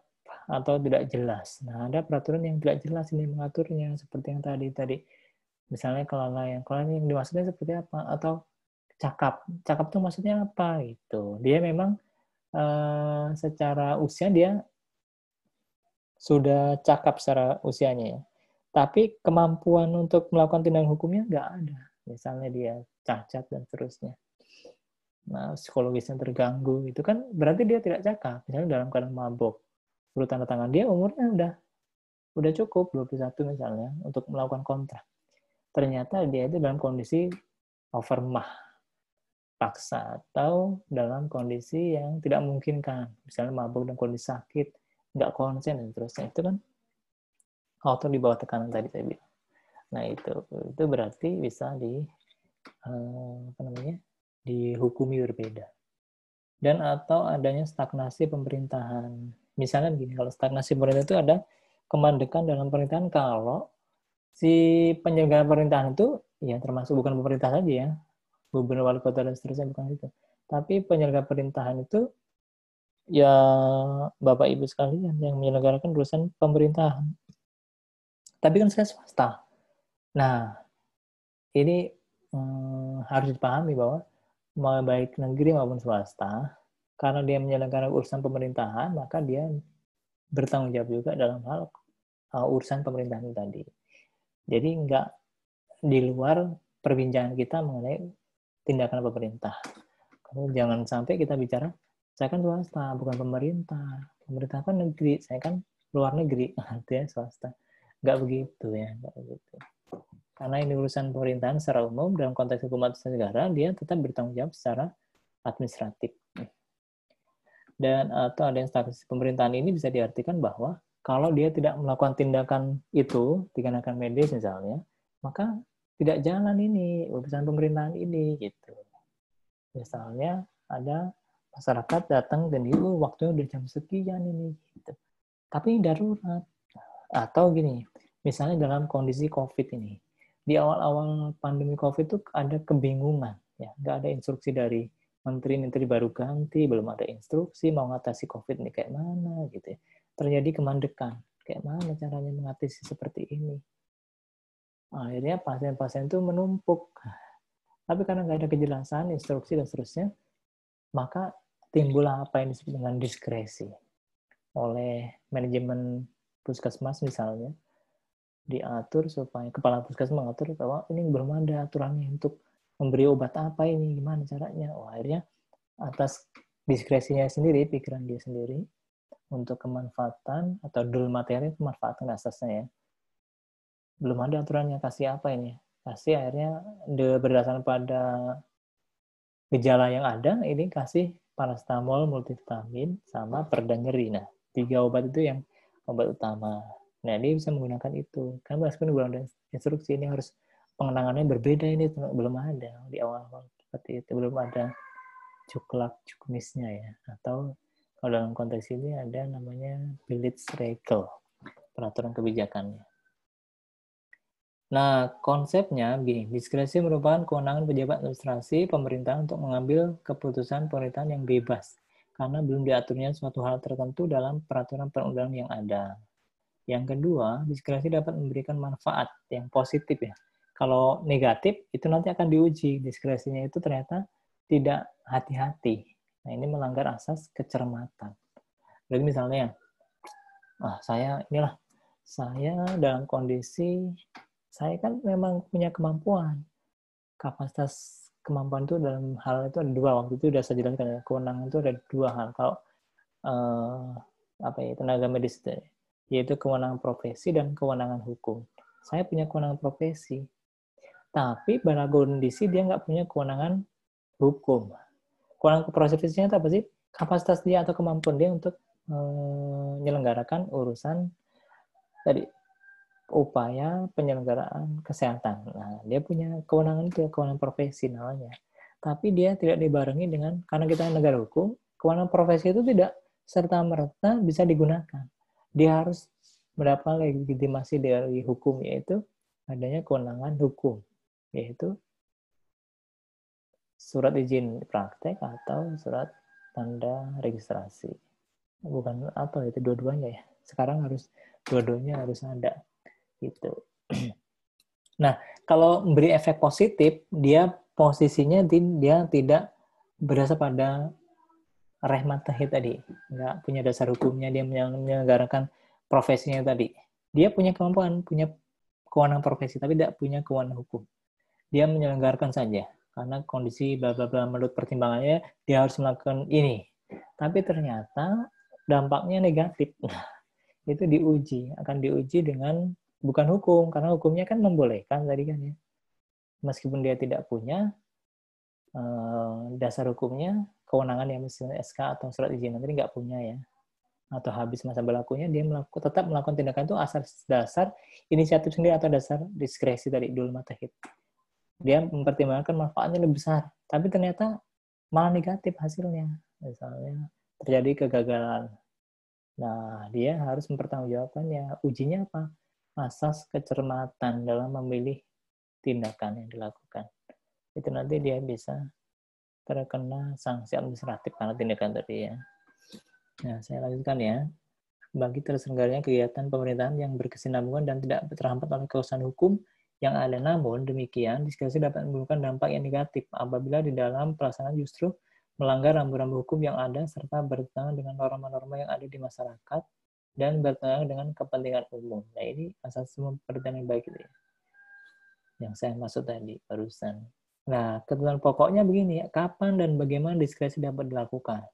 atau tidak jelas. Nah, ada peraturan yang tidak jelas ini mengaturnya, seperti yang tadi. Misalnya kelalaian yang dimaksudnya seperti apa? Atau cakap itu maksudnya apa? Gitu. Dia memang secara usia dia sudah cakap secara usianya ya. Tapi kemampuan untuk melakukan tindakan hukumnya nggak ada. Misalnya dia cacat dan seterusnya. Nah, psikologisnya terganggu. Itu kan berarti dia tidak cakap. Misalnya dalam keadaan mabuk. Menurut tanda tangan dia umurnya udah cukup, 21 misalnya, untuk melakukan kontrak. Ternyata dia itu dalam kondisi overmah, paksa, atau dalam kondisi yang tidak memungkinkan. Misalnya mabuk dan kondisi sakit, nggak konsen, dan terusnya. Itu kan auto di bawah tekanan tadi saya bilang. Nah, itu berarti bisa dihukumi berbeda. Dan atau adanya stagnasi pemerintahan. Misalnya begini, kalau stagnasi pemerintahan itu ada kemandekan dalam pemerintahan kalau si penyelenggara pemerintahan itu ya termasuk bukan pemerintah saja ya, gubernur, wali kota dan seterusnya, bukan itu. Tapi penyelenggara pemerintahan itu ya Bapak Ibu sekalian yang menyelenggarakan urusan pemerintahan. Tapi kan saya swasta. Nah, ini harus dipahami bahwa mau baik negeri maupun swasta, karena dia menyelenggarakan urusan pemerintahan, maka dia bertanggung jawab juga dalam hal urusan pemerintahan tadi. Jadi nggak di luar perbincangan kita mengenai tindakan pemerintah. Kalau jangan sampai kita bicara, saya kan swasta, bukan pemerintah. Pemerintah kan negeri, saya kan luar negeri, artinya swasta. Nggak begitu ya, nggak begitu. Karena ini urusan pemerintahan secara umum, dalam konteks hukum atas negara, dia tetap bertanggung jawab secara administratif. Dan atau ada instansi pemerintahan ini bisa diartikan bahwa kalau dia tidak melakukan tindakan itu, tindakan medis misalnya, maka tidak jalan ini urusan pemerintahan ini gitu. Misalnya ada masyarakat datang dan itu waktunya udah jam sekian ini gitu. Tapi darurat. Atau gini, misalnya dalam kondisi COVID ini, di awal-awal pandemi COVID itu ada kebingungan, ya, nggak ada instruksi dari menteri-menteri baru ganti, belum ada instruksi mau mengatasi COVID ini kayak mana gitu ya. Terjadi kemandekan, kayak mana caranya mengatasi seperti ini. Akhirnya pasien-pasien itu menumpuk. Tapi karena nggak ada kejelasan, instruksi dan seterusnya, maka timbullah apa yang disebut dengan diskresi oleh manajemen puskesmas misalnya, diatur supaya kepala puskesmas mengatur bahwa ini belum ada aturannya untuk memberi obat apa ini, gimana caranya. Akhirnya atas diskresinya sendiri, pikiran dia sendiri, untuk kemanfaatan atau dul materi, pemanfaatan asasnya ya, belum ada aturannya, kasih apa ini, kasih akhirnya berdasarkan pada gejala yang ada, ini kasih paracetamol, multivitamin, sama pereda nyeri. Nah, 3 obat itu yang obat utama. Nah, dia bisa menggunakan itu. Kan meskipun belum ada instruksi, ini harus pengenangannya berbeda, ini belum ada di awal-awal seperti itu, belum ada cukmisnya ya. Atau kalau dalam konteks ini ada namanya Billings-Regal, peraturan kebijakannya. Nah, konsepnya begini, diskresi merupakan kewenangan pejabat administrasi pemerintah untuk mengambil keputusan pemerintahan yang bebas, karena belum diaturnya suatu hal tertentu dalam peraturan perundang-undangan yang ada. Yang kedua, diskresi dapat memberikan manfaat yang positif ya. Kalau negatif, itu nanti akan diuji. Diskresinya itu ternyata tidak hati-hati. Nah, ini melanggar asas kecermatan. Jadi misalnya, saya dalam kondisi saya kan memang punya kemampuan. Kapasitas kemampuan itu dalam hal itu ada 2. Waktu itu sudah saya jelaskan ya. Kewenangan itu ada 2 hal. Kalau tenaga medis itu, yaitu kewenangan profesi dan kewenangan hukum. Saya punya kewenangan profesi. Tapi pada kondisi dia nggak punya kewenangan hukum. Kewenangan profesinya itu apa sih? Kapasitas dia atau kemampuan dia untuk menyelenggarakan urusan tadi, upaya penyelenggaraan kesehatan. Nah, dia punya kewenangan itu, kewenangan profesi namanya. Tapi dia tidak dibarengi dengan, karena kita negara hukum, kewenangan profesi itu tidak serta-merta bisa digunakan. Dia harus mendapat legitimasi dari hukum, yaitu adanya kewenangan hukum, yaitu surat izin praktek atau surat tanda registrasi. Bukan apa itu, dua-duanya ya. Sekarang harus dua-duanya harus ada. Gitu. Nah, kalau memberi efek positif, dia posisinya dia tidak berdasar pada rehmatahi tadi, nggak punya dasar hukumnya, dia menyelenggarakan profesinya tadi. Dia punya kemampuan, punya kewenangan profesi, tapi tidak punya kewenangan hukum. Dia menyelenggarakan saja, karena kondisi bla bla bla menurut pertimbangannya dia harus melakukan ini. Tapi ternyata dampaknya negatif. Itu akan diuji dengan bukan hukum, karena hukumnya kan membolehkan tadi kan ya. Meskipun dia tidak punya dasar hukumnya, kewenangan yang misalnya SK atau surat izin nanti nggak punya ya, atau habis masa berlakunya, dia tetap melakukan tindakan itu asas dasar inisiatif sendiri atau dasar diskresi tadi, dul matahid. Dia mempertimbangkan manfaatnya lebih besar, tapi ternyata malah negatif hasilnya. Misalnya terjadi kegagalan. Nah, dia harus mempertanggungjawabkannya. Ujinya apa? Asas kecermatan dalam memilih tindakan yang dilakukan. Itu nanti dia bisa terkena sanksi administratif karena tindakan tadi ya. Nah, saya lanjutkan ya. Bagi terselenggaranya kegiatan pemerintahan yang berkesinambungan dan tidak terhambat oleh keusahan hukum yang ada, namun demikian diskresi dapat menimbulkan dampak yang negatif apabila di dalam pelaksanaan justru melanggar rambu-rambu hukum yang ada serta bertentangan dengan norma-norma yang ada di masyarakat dan bertentangan dengan kepentingan umum. Nah, ini asas pemerintahan yang baik itu ya, yang saya maksud tadi barusan. Nah, ketentuan pokoknya begini, kapan dan bagaimana diskresi dapat dilakukan.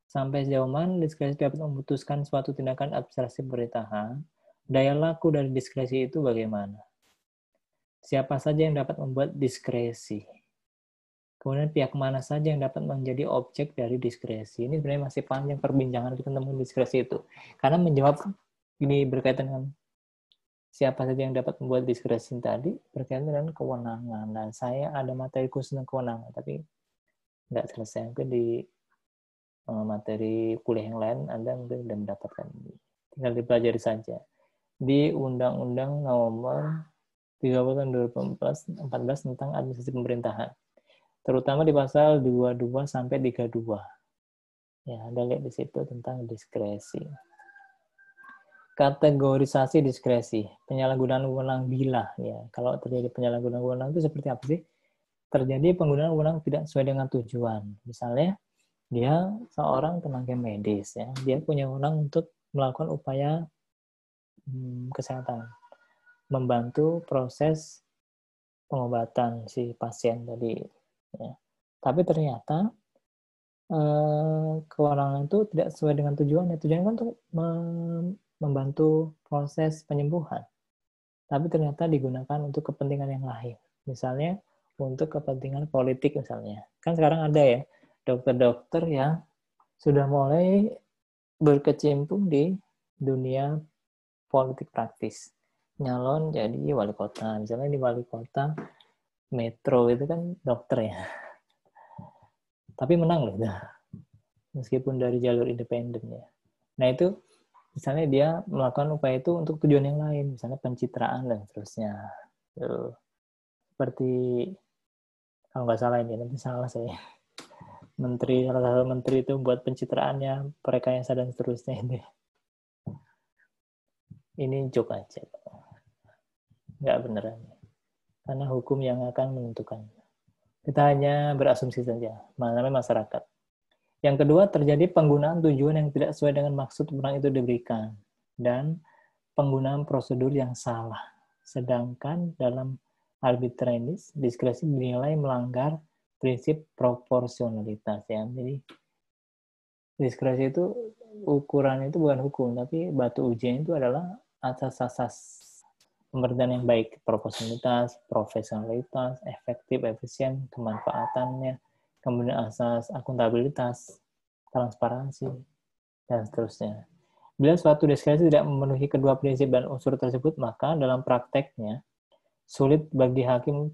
Sampai sejauh mana diskresi dapat memutuskan suatu tindakan administrasi pemerintahan, daya laku dari diskresi itu bagaimana. Siapa saja yang dapat membuat diskresi. Kemudian pihak mana saja yang dapat menjadi objek dari diskresi. Ini sebenarnya masih panjang perbincangan kita tentang diskresi itu. Karena menjawab ini berkaitan dengan siapa saja yang dapat membuat diskresi tadi, berkaitan dengan kewenangan. Dan saya ada materi khusus tentang kewenangan, tapi nggak selesai. Mungkin di materi kuliah yang lain Anda mungkin sudah mendapatkan. Tinggal dipelajari saja. Di Undang-Undang Nomor 30 tahun 2014 tentang administrasi pemerintahan. Terutama di pasal 22 sampai 32. Ya, Anda lihat di situ tentang diskresi. Kategorisasi diskresi, penyalahgunaan wewenang bila, ya. Kalau terjadi penyalahgunaan wewenang itu seperti apa sih? Terjadi penggunaan wewenang tidak sesuai dengan tujuan. Misalnya, dia seorang tenaga medis, ya. Dia punya wewenang untuk melakukan upaya kesehatan, membantu proses pengobatan si pasien tadi. Ya. Tapi ternyata kewenangan itu tidak sesuai dengan tujuannya. Tujuannya kan untuk membantu proses penyembuhan. Tapi ternyata digunakan untuk kepentingan yang lain. Misalnya untuk kepentingan politik misalnya. Kan sekarang ada ya dokter-dokter yang sudah mulai berkecimpung di dunia politik praktis. Nyalon jadi wali kota. Misalnya di wali kota Metro itu kan dokter ya. Tapi menang loh. Meskipun dari jalur independen ya. Nah itu misalnya dia melakukan upaya itu untuk tujuan yang lain. Misalnya pencitraan dan seterusnya. Tuh. Seperti kalau nggak salah ini, nanti salah saya. Salah satu menteri itu buat pencitraannya, Rekayasa dan seterusnya ini. Ini joke aja. Nggak beneran. Karena hukum yang akan menentukan. Kita hanya berasumsi saja, namanya masyarakat. Yang kedua, terjadi penggunaan tujuan yang tidak sesuai dengan maksud wewenang itu diberikan. Dan penggunaan prosedur yang salah. Sedangkan dalam arbitrarius, diskresi dinilai melanggar prinsip proporsionalitas. Ya. Jadi, diskresi itu, ukuran itu bukan hukum, tapi batu ujian itu adalah asas-asas pemerintahan yang baik, proporsionalitas, profesionalitas, efektif, efisien, kemanfaatannya, kemudian asas akuntabilitas, transparansi, dan seterusnya. Bila suatu diskresi tidak memenuhi kedua prinsip dan unsur tersebut, maka dalam prakteknya sulit bagi hakim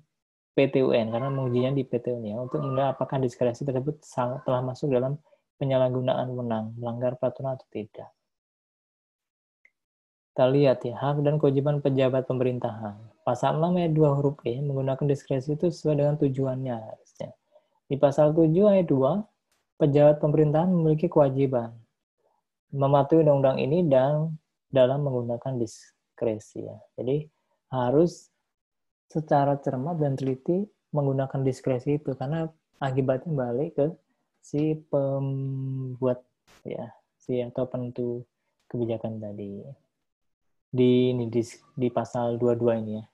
PT-UN, karena mengujinya di PT-UN, untuk menilai apakah diskresi tersebut telah masuk dalam penyalahgunaan wewenang, melanggar peraturan atau tidak. Kita lihat ya, hak dan kewajiban pejabat pemerintahan. Pasal 6 ayat 2 huruf E menggunakan diskresi itu sesuai dengan tujuannya. Di pasal 7 ayat 2, pejabat pemerintahan memiliki kewajiban mematuhi undang-undang ini dan dalam menggunakan diskresi. Ya. Jadi harus secara cermat dan teliti menggunakan diskresi itu, karena akibatnya balik ke si pembuat ya, si atau penentu kebijakan tadi. Di pasal 22 ini ya.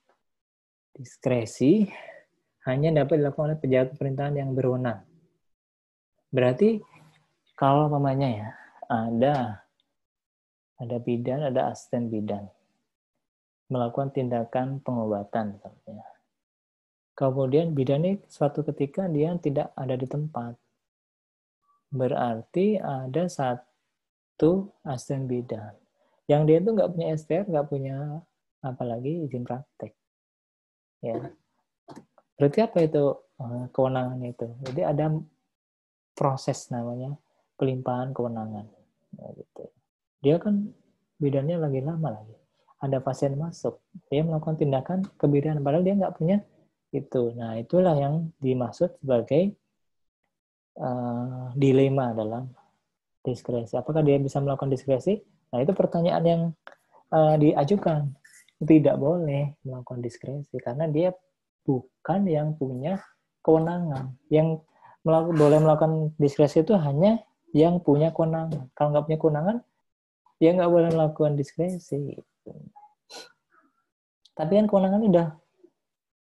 Diskresi hanya dapat dilakukan oleh pejabat pemerintahan yang berwenang. Berarti kalau namanya ya, ada bidan, ada asisten bidan melakukan tindakan pengobatan misalnya. Kemudian bidan ini suatu ketika dia tidak ada di tempat. Berarti ada satu asisten bidan yang dia itu nggak punya STR, nggak punya apalagi izin praktek. Ya. Berarti apa itu kewenangan itu? Jadi ada proses namanya pelimpahan kewenangan. Nah, gitu. Dia kan bidannya lagi lama lagi. Ada pasien masuk, dia melakukan tindakan kebidanan, padahal dia nggak punya itu. Nah, itulah yang dimaksud sebagai dilema dalam diskresi. Apakah dia bisa melakukan diskresi? Nah, itu pertanyaan yang diajukan. Tidak boleh melakukan diskresi, karena dia bukan yang punya kewenangan. Yang boleh melakukan diskresi itu hanya yang punya kewenangan. Kalau nggak punya kewenangan, dia nggak boleh melakukan diskresi. Tapi kan kewenangan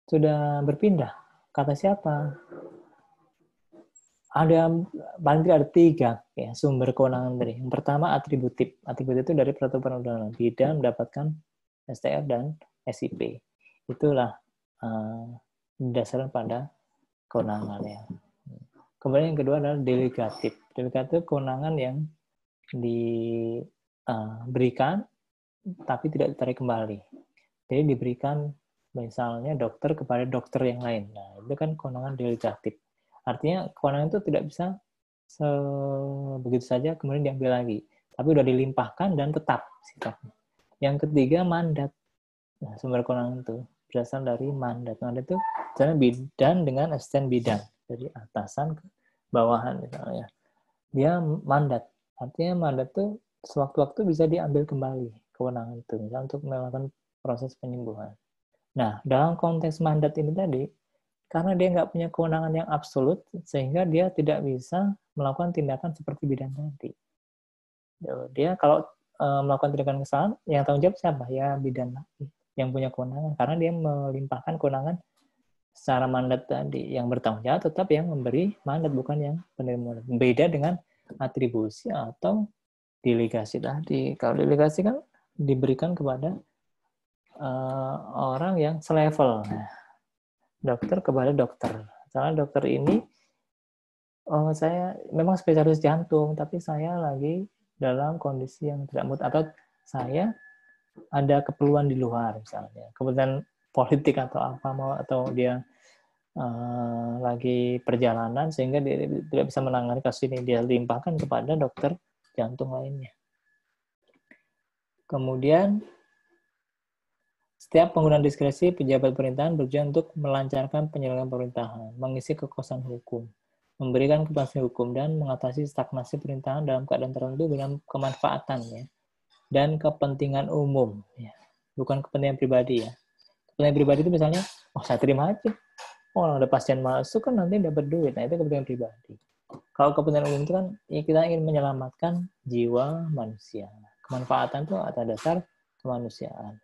sudah berpindah Kata siapa? Ada paling tidak ada 3 ya, sumber kewenangan tadi. Yang pertama atributif. Atributif itu dari peraturan perundang-undangan. Bidan mendapatkan STR dan SIP. Itulah dasarnya pada kewenangan ya. Kemudian yang kedua adalah delegatif. Delegatif kewenangan yang diberikan tapi tidak ditarik kembali. Jadi diberikan misalnya dokter kepada dokter yang lain. Nah, itu kan kewenangan delegatif. Artinya kewenangan itu tidak bisa begitu saja kemudian diambil lagi. Tapi sudah dilimpahkan dan tetap sifatnya. Yang ketiga mandat. Nah, sumber kewenangan itu berasal dari mandat. Mandat itu misalnya bidan dengan asisten bidan. Dari atasan ke bawahan misalnya. Dia mandat. Artinya mandat itu sewaktu-waktu bisa diambil kembali kewenangan itu. Misalnya untuk melakukan proses penyembuhan. Nah, dalam konteks mandat ini tadi, karena dia nggak punya kewenangan yang absolut, sehingga dia tidak bisa melakukan tindakan seperti bidan tadi. Dia kalau melakukan tindakan kesalahan, yang tanggung jawab siapa? Ya bidan yang punya kewenangan. Karena dia melimpahkan kewenangan secara mandat tadi. Yang bertanggung jawab tetap yang memberi mandat, bukan yang penerima mandat. Beda dengan atribusi atau delegasi tadi. Kalau delegasi kan diberikan kepada orang yang selevel. Nah, dokter kepada dokter. Misalnya dokter ini, saya memang spesialis jantung, tapi saya lagi dalam kondisi yang tidak mood, atau saya ada keperluan di luar misalnya, kemudian politik atau apa mau, atau dia lagi perjalanan sehingga dia tidak bisa menangani kasus ini, dia limpahkan kepada dokter jantung lainnya. Kemudian setiap penggunaan diskresi pejabat pemerintahan bertujuan untuk melancarkan penyelenggaraan pemerintahan, mengisi kekosongan hukum, memberikan kepastian hukum, dan mengatasi stagnasi pemerintahan dalam keadaan tertentu dengan kemanfaatan ya, dan kepentingan umum. Ya. Bukan kepentingan pribadi ya. Kepentingan pribadi itu misalnya, saya terima aja. Ada pasien masuk kan nanti dapat duit. Nah, itu kepentingan pribadi. Kalau kepentingan umum itu kan ya kita ingin menyelamatkan jiwa manusia. Kemanfaatan itu atas dasar kemanusiaan.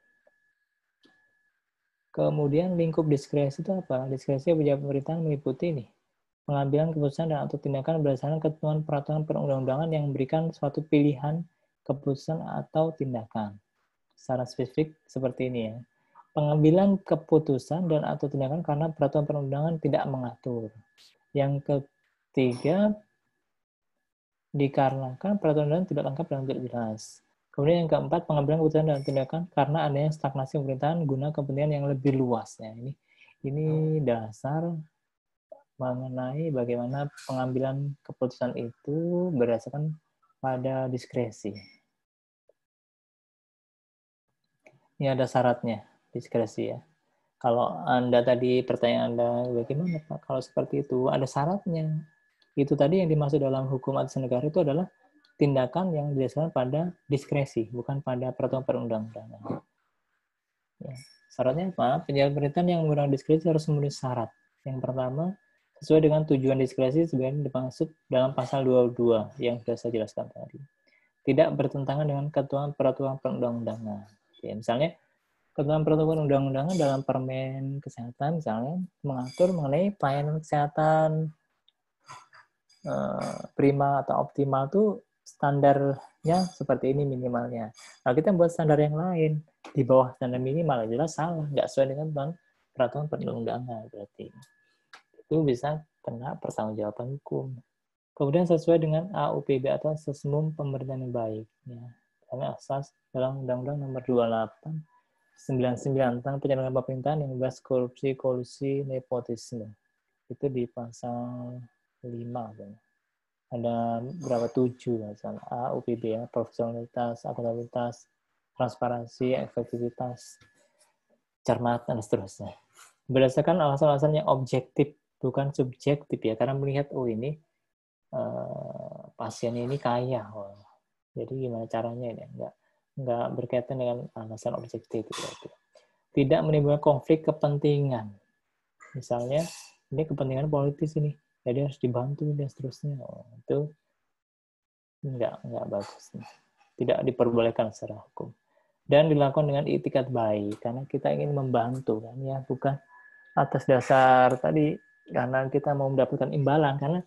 Kemudian lingkup diskresi itu apa? Diskresi pejabat pemerintahan meliputi ini, pengambilan keputusan dan atau tindakan berdasarkan ketentuan peraturan perundang-undangan yang memberikan suatu pilihan keputusan atau tindakan. Secara spesifik seperti ini ya. Pengambilan keputusan dan atau tindakan karena peraturan perundangan tidak mengatur. Yang ketiga, dikarenakan peraturan perundangan tidak lengkap dan tidak jelas. Kemudian yang keempat, pengambilan keputusan dan tindakan karena adanya stagnasi pemerintahan guna kepentingan yang lebih luas. Ya, ini dasar mengenai bagaimana pengambilan keputusan itu berdasarkan pada diskresi. Ini ada syaratnya, diskresi ya. Kalau Anda tadi, pertanyaan Anda, bagaimana Pak? Kalau seperti itu, ada syaratnya. Itu tadi yang dimaksud dalam hukum atas negara itu adalah tindakan yang didasarkan pada diskresi, bukan pada peraturan perundang-undangan. Ya. Syaratnya apa? Pejabat pemerintahan yang menggunakan diskresi harus memenuhi syarat. Yang pertama, sesuai dengan tujuan diskresi sebagaimana dimaksud dalam pasal 22 yang sudah saya jelaskan tadi. Tidak bertentangan dengan ketentuan peraturan perundang-undangan. Ya, misalnya, ketentuan peraturan perundang-undangan dalam Permen Kesehatan misalnya mengatur mengenai pelayanan kesehatan prima atau optimal itu standarnya seperti ini minimalnya. Nah, kita buat standar yang lain di bawah standar minimal, jelas salah, nggak sesuai dengan peraturan perundang-undangan berarti. Itu bisa kena pertanggungjawaban hukum. Kemudian sesuai dengan AUPB atau Sesmum Pemerintahan yang Baik. Ya. Karena asas dalam Undang-Undang Nomor 28/99 tentang penyelenggaraan pemerintahan yang membahas korupsi, kolusi, nepotisme. Itu di pasal 5. Ada berapa 7 misalnya AUPB ya, profesionalitas, akuntabilitas, transparansi, efektivitas, cermat, dan seterusnya. Berdasarkan alasan-alasan yang objektif, bukan subjektif ya, karena melihat ini pasien ini kaya, jadi gimana caranya ini? Nggak berkaitan dengan alasan objektif gitu. Tidak menimbulkan konflik kepentingan. Misalnya ini kepentingan politis ini, jadi harus dibantu dan seterusnya. Itu nggak bagus. Tidak diperbolehkan secara hukum. Dan dilakukan dengan itikat baik, karena kita ingin membantu kan ya, bukan atas dasar tadi, karena kita mau mendapatkan imbalan, karena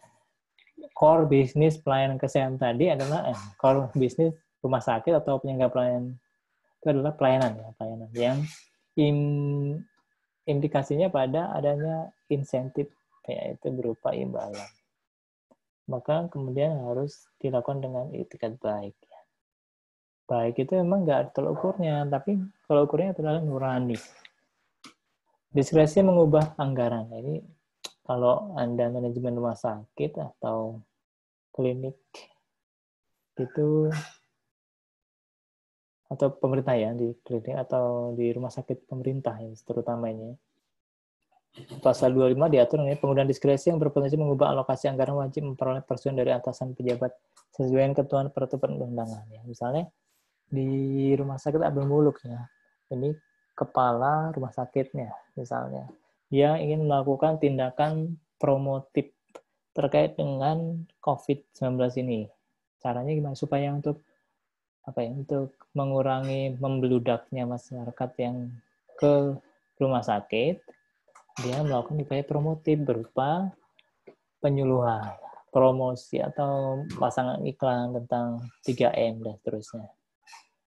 core bisnis pelayanan kesehatan tadi adalah core bisnis rumah sakit atau penyangga pelayanan itu adalah pelayanan yang implikasinya pada adanya insentif, yaitu berupa imbalan. Maka kemudian harus dilakukan dengan itikat baik. Baik itu memang nggak ada tolak ukurnya, tapi tolak ukurnya adalah nurani. Diskresi mengubah anggaran. Jadi kalau Anda manajemen rumah sakit atau klinik itu, atau pemerintah ya, di klinik atau di rumah sakit pemerintah ya, terutama ini. Pasal 25 diatur mengenai penggunaan diskresi yang berpotensi mengubah alokasi anggaran wajib memperoleh persetujuan dari atasan pejabat sesuai dengan ketentuan peraturan perundang-undangan. Ya, misalnya di rumah sakit Abdul Muluk ya, ini kepala rumah sakitnya misalnya, dia ingin melakukan tindakan promotif terkait dengan COVID-19 ini. Caranya gimana supaya untuk untuk mengurangi membeludaknya masyarakat yang ke rumah sakit, dia melakukan upaya promotif berupa penyuluhan, promosi atau pasangan iklan tentang 3M dan seterusnya.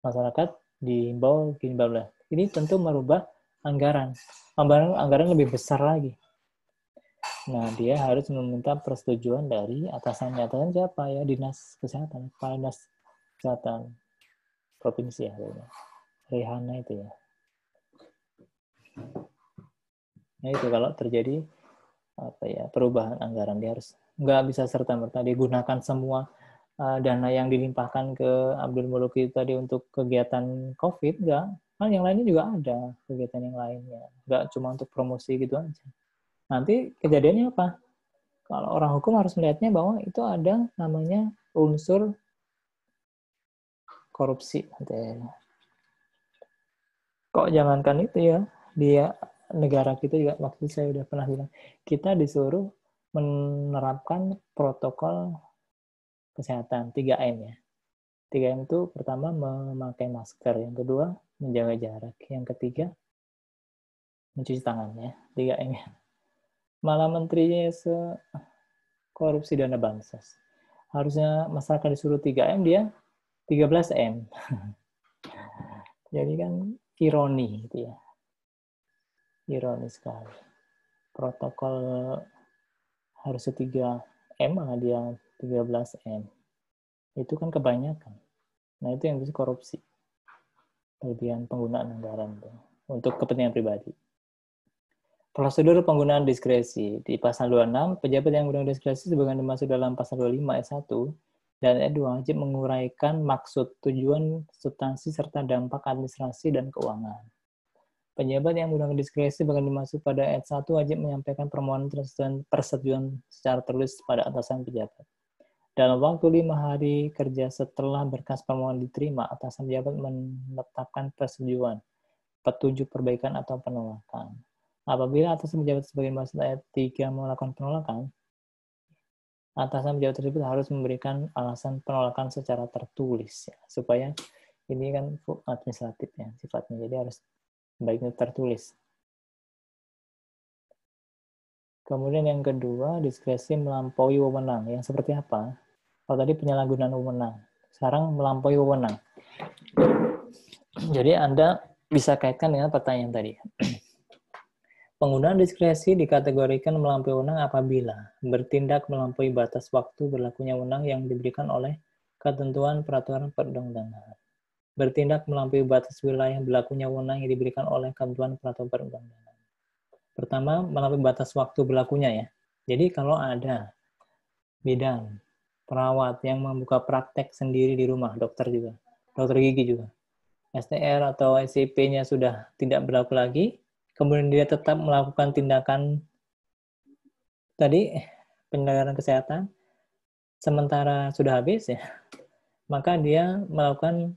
Masyarakat diimbau lah. Ini tentu merubah anggaran lebih besar lagi. Nah, dia harus meminta persetujuan dari atasannya. Atasan siapa ya? Dinas Kesehatan, Kepala Dinas Kesehatan provinsi ya, Rehana itu ya. Nah itu kalau terjadi perubahan anggaran, dia harus nggak bisa serta-merta digunakan semua dana yang dilimpahkan ke Abdul Muluk itu tadi untuk kegiatan COVID, nggak. Kan yang lainnya juga ada kegiatan yang lainnya, nggak cuma untuk promosi gitu aja. Nanti kejadiannya apa? Kalau orang hukum harus melihatnya bahwa itu ada namanya unsur korupsi. Kok jangankan itu ya, dia negara kita juga waktu saya udah pernah bilang, kita disuruh menerapkan protokol kesehatan 3M ya. 3M itu pertama memakai masker, yang kedua menjaga jarak, yang ketiga mencuci tangan ya, 3M ya. Malah menterinya korupsi dana bansos. Harusnya masyarakat disuruh 3M, dia 13M. Jadi kan ironi gitu ya. Ironi sekali. Protokol harusnya 3M, malah dia 13M. Itu kan kebanyakan. Nah, itu yang bisa korupsi. Kelebihan penggunaan anggaran itu untuk kepentingan pribadi. Prosedur penggunaan diskresi. Di pasal 26, pejabat yang menggunakan diskresi sebagaimana dimaksud dalam pasal 25 ayat 1 dan ayat 2 wajib menguraikan maksud, tujuan, substansi, serta dampak administrasi dan keuangan. Pejabat yang menggunakan diskresi sebagaimana dimaksud pada ayat 1 wajib menyampaikan permohonan persetujuan secara tertulis pada atasan pejabat. Dalam waktu 5 hari kerja setelah berkas permohonan diterima, atasan pejabat menetapkan persetujuan, petunjuk perbaikan atau penolakan. Apabila atasan pejabat sebagai maksud ayat 3 melakukan penolakan, atasan pejabat tersebut harus memberikan alasan penolakan secara tertulis ya, supaya ini kan administratif ya sifatnya, jadi harus baiknya tertulis. Kemudian yang kedua, diskresi melampaui wewenang. Yang seperti apa? Kalau tadi penyalahgunaan wewenang, sekarang melampaui wewenang. Jadi Anda bisa kaitkan dengan pertanyaan tadi. Penggunaan diskresi dikategorikan melampaui wewenang apabila bertindak melampaui batas waktu berlakunya wewenang yang diberikan oleh ketentuan peraturan perundang-undangan. Bertindak melampaui batas wilayah berlakunya wewenang yang diberikan oleh ketentuan peraturan perundang-undangan. Pertama, melampaui batas waktu berlakunya ya. Jadi kalau ada bidan, perawat yang membuka praktek sendiri di rumah, dokter juga, dokter gigi juga, STR atau SIP-nya sudah tidak berlaku lagi, kemudian dia tetap melakukan tindakan tadi, penyelenggaraan kesehatan, sementara sudah habis ya, maka dia melakukan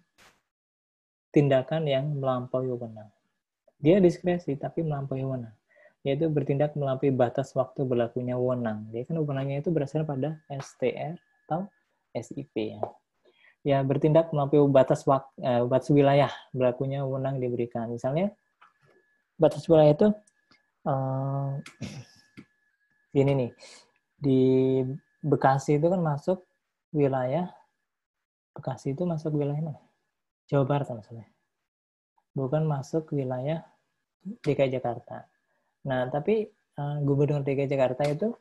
tindakan yang melampaui wewenang. Dia diskresi tapi melampaui wewenang, yaitu bertindak melampaui batas waktu berlakunya wewenang. Dia kan wewenangnya itu berdasarkan pada STR atau SIP ya. Ya, bertindak melampaui batas wilayah berlakunya wewenang diberikan. Misalnya batas wilayah itu Ini nih, di Bekasi itu kan masuk wilayah, Bekasi itu masuk wilayah mana? Jawa Barat maksudnya. Bukan masuk wilayah DKI Jakarta. Nah, tapi Gubernur DKI Jakarta itu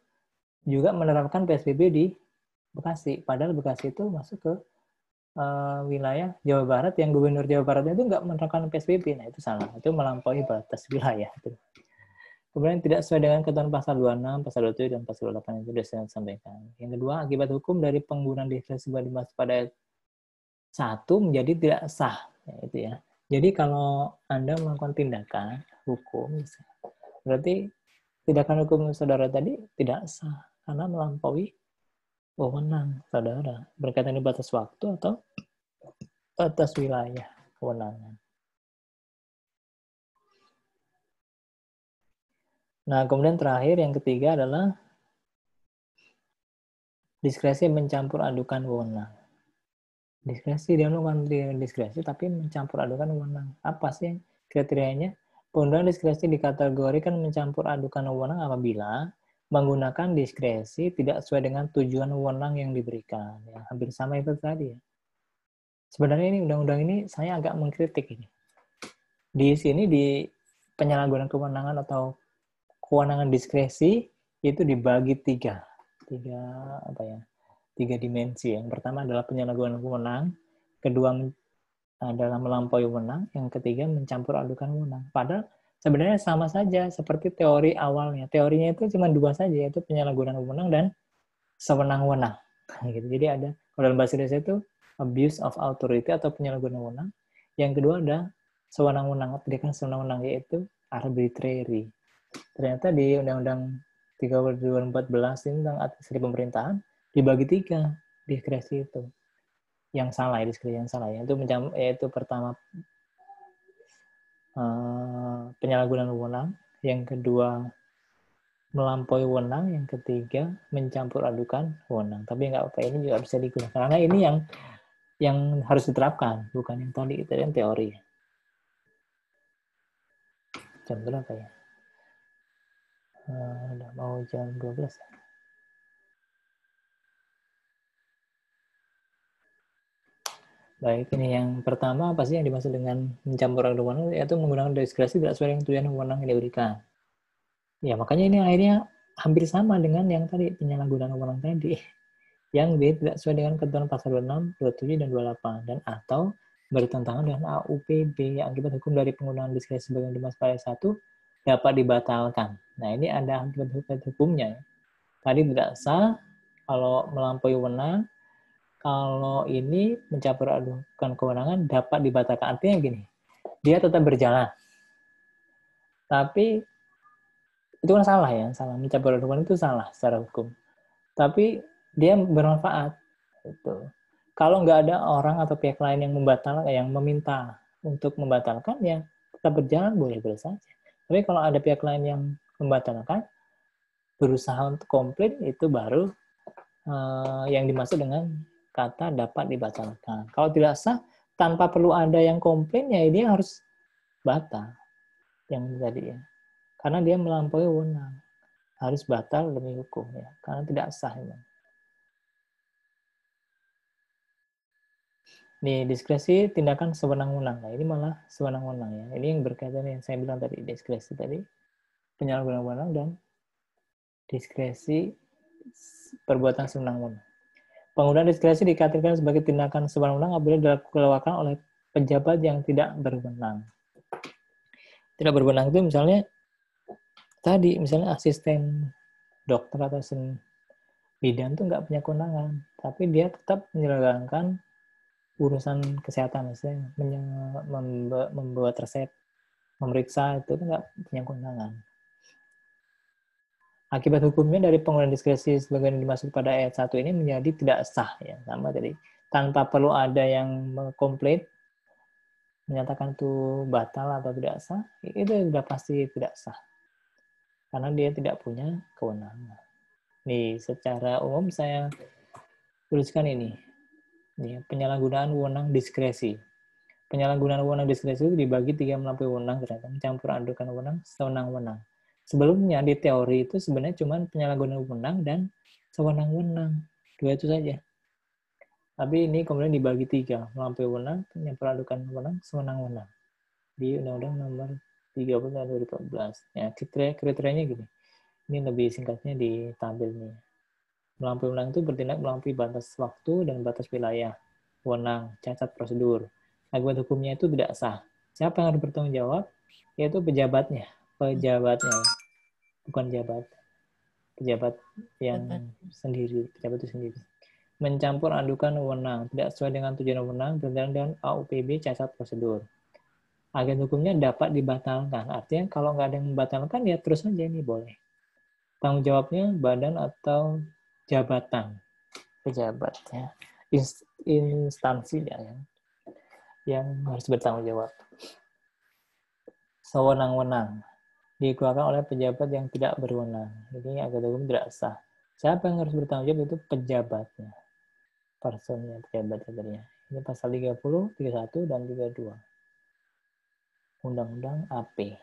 juga menerapkan PSBB di Bekasi. Padahal Bekasi itu masuk ke wilayah Jawa Barat yang Gubernur Jawa Barat itu nggak menerapkan PSBB. Nah, itu salah. Itu melampaui batas wilayah. Kemudian tidak sesuai dengan ketentuan pasal 26, pasal 27, dan pasal 28 itu sudah saya sampaikan. Yang kedua, akibat hukum dari penggunaan diskresi dimaksud pada ayat 1 menjadi tidak sah. Ya, itu ya. Jadi kalau Anda melakukan tindakan hukum, berarti tindakan hukum saudara tadi tidak sah karena melampaui wewenang saudara berkaitan dengan batas waktu atau batas wilayah kewenangan. Nah, kemudian terakhir yang ketiga adalah diskresi mencampur adukan wewenang. Diskresi, dia melakukan diskresi tapi mencampur adukan wewenang. Apa sih kriterianya? Penggunaan diskresi dikategorikan mencampur adukan wewenang apabila menggunakan diskresi tidak sesuai dengan tujuan wewenang yang diberikan. Ya, hampir sama itu tadi ya. Sebenarnya ini undang-undang ini saya agak mengkritik ini. Di sini di penyalahgunaan kewenangan atau kewenangan diskresi itu dibagi tiga dimensi. Yang pertama adalah penyalahgunaan wewenang, kedua adalah melampaui wewenang, yang ketiga mencampur adukan wewenang. Padahal sebenarnya sama saja seperti teori awalnya. Teorinya itu cuma dua saja, yaitu penyalahgunaan wewenang dan sewenang-wenang. Gitu. Jadi ada, kalau dalam bahasa Indonesia itu abuse of authority atau penyalahgunaan wewenang. Yang kedua ada sewenang-wenang, tindakan sewenang-wenang, yaitu arbitrary. Ternyata di Undang-Undang 30 2014 ini tentang administrasi pemerintahan dibagi tiga diskresi itu. Yang salah, diskresi yang salah, yaitu pertama penyalahgunaan wewenang, yang kedua melampaui wewenang, yang ketiga mencampur adukan wewenang. Tapi nggak apa, ini juga bisa digunakan karena ini yang harus diterapkan, bukan yang tadi itu yang teori. Jam berapa ya? Udah mau jam 12. Baik, ini yang pertama apa sih yang dimaksud dengan mencampur adukan wewenang, yaitu menggunakan diskresi tidak sesuai dengan tujuan wewenang yang diberikan. Ya, makanya ini akhirnya hampir sama dengan yang tadi, penyalahgunaan wewenang tadi. Yang B tidak sesuai dengan ketentuan pasal 26, 27, dan 28, dan atau bertentangan dengan AUPB yang akibat hukum dari penggunaan diskresi sebagai dimaksud pada 1 dapat dibatalkan. Nah, ini ada akibat hukumnya. Tadi tidak sah kalau melampaui wewenang, kalau ini mencampur adukan kewenangan dapat dibatalkan. Artinya gini, dia tetap berjalan. Tapi itu kan salah ya, salah. Mencampur adukan itu salah secara hukum. Tapi dia bermanfaat. Itu. Kalau nggak ada orang atau pihak lain yang membatalkan, yang meminta untuk membatalkan, ya tetap berjalan boleh-boleh saja. Tapi kalau ada pihak lain yang membatalkan, berusaha untuk komplain, itu baru yang dimaksud dengan kata dapat dibatalkan. Kalau tidak sah, tanpa perlu ada yang komplain, ya dia harus batal. Yang tadi ya. Karena dia melampaui wewenang. Harus batal demi hukum ya. Karena tidak sah. Ya. Nih, diskresi tindakan sewenang-wenang. Nah, ini malah sewenang-wenang ya. Ini yang berkaitan yang saya bilang tadi, diskresi tadi, penyalahgunaan wewenang dan diskresi perbuatan sewenang-wenang. Penggunaan diskresi dikategorikan sebagai tindakan sewenang-wenang apabila dilakukan oleh pejabat yang tidak berwenang. Tidak berwenang itu misalnya tadi, misalnya asisten dokter atau asisten bidan itu nggak punya kewenangan, tapi dia tetap menyelenggarakan urusan kesehatan, misalnya membuat resep, memeriksa, itu nggak punya kewenangan. Akibat hukumnya dari penggunaan diskresi sebagaimana dimaksud pada ayat 1 ini menjadi tidak sah. Ya, sama tadi. Tanpa perlu ada yang mengkomplain, menyatakan itu batal atau tidak sah, itu sudah pasti tidak sah. Karena dia tidak punya kewenangan. Nih, secara umum saya tuliskan ini. Nih, penyalahgunaan wewenang diskresi. Penyalahgunaan wewenang diskresi itu dibagi 3 melampaui wewenang, ternyata mencampur adukan wewenang, sewenang-wenang. Sebelumnya di teori itu sebenarnya cuma penyalahgunaan wewenang dan sewenang-wenang. 2 itu saja. Tapi ini kemudian dibagi 3, melampaui wewenang, penyalahgunaan wewenang, sewenang-wenang. Di Undang-Undang Nomor 30 tahun 2014. Ya, kriterianya gini. Ini lebih singkatnya ditampil nih. Melampaui wewenang itu bertindak melampaui batas waktu dan batas wilayah. Wewenang, cacat prosedur. Akibat hukumnya itu tidak sah. Siapa yang harus bertanggung jawab? Yaitu pejabatnya. Pejabatnya, bukan jabat. Pejabat yang sendiri. Pejabat itu sendiri. Mencampur adukan wewenang. Tidak sesuai dengan tujuan wewenang, bertentangan dengan AUPB cacat prosedur. Agen hukumnya dapat dibatalkan. Artinya kalau nggak ada yang membatalkan, ya terus aja ini boleh. Tanggung jawabnya badan atau jabatan. Pejabat ya. Instansi ya, yang harus bertanggung jawab. Sewenang-wenang. Dikeluarkan oleh pejabat yang tidak berwenang. Ini agen hukum tidak sah. Siapa yang harus bertanggung jawab? Itu pejabatnya. Personnya, pejabat-pejabatnya. Ini pasal 30, 31, dan 32. Undang-Undang AP.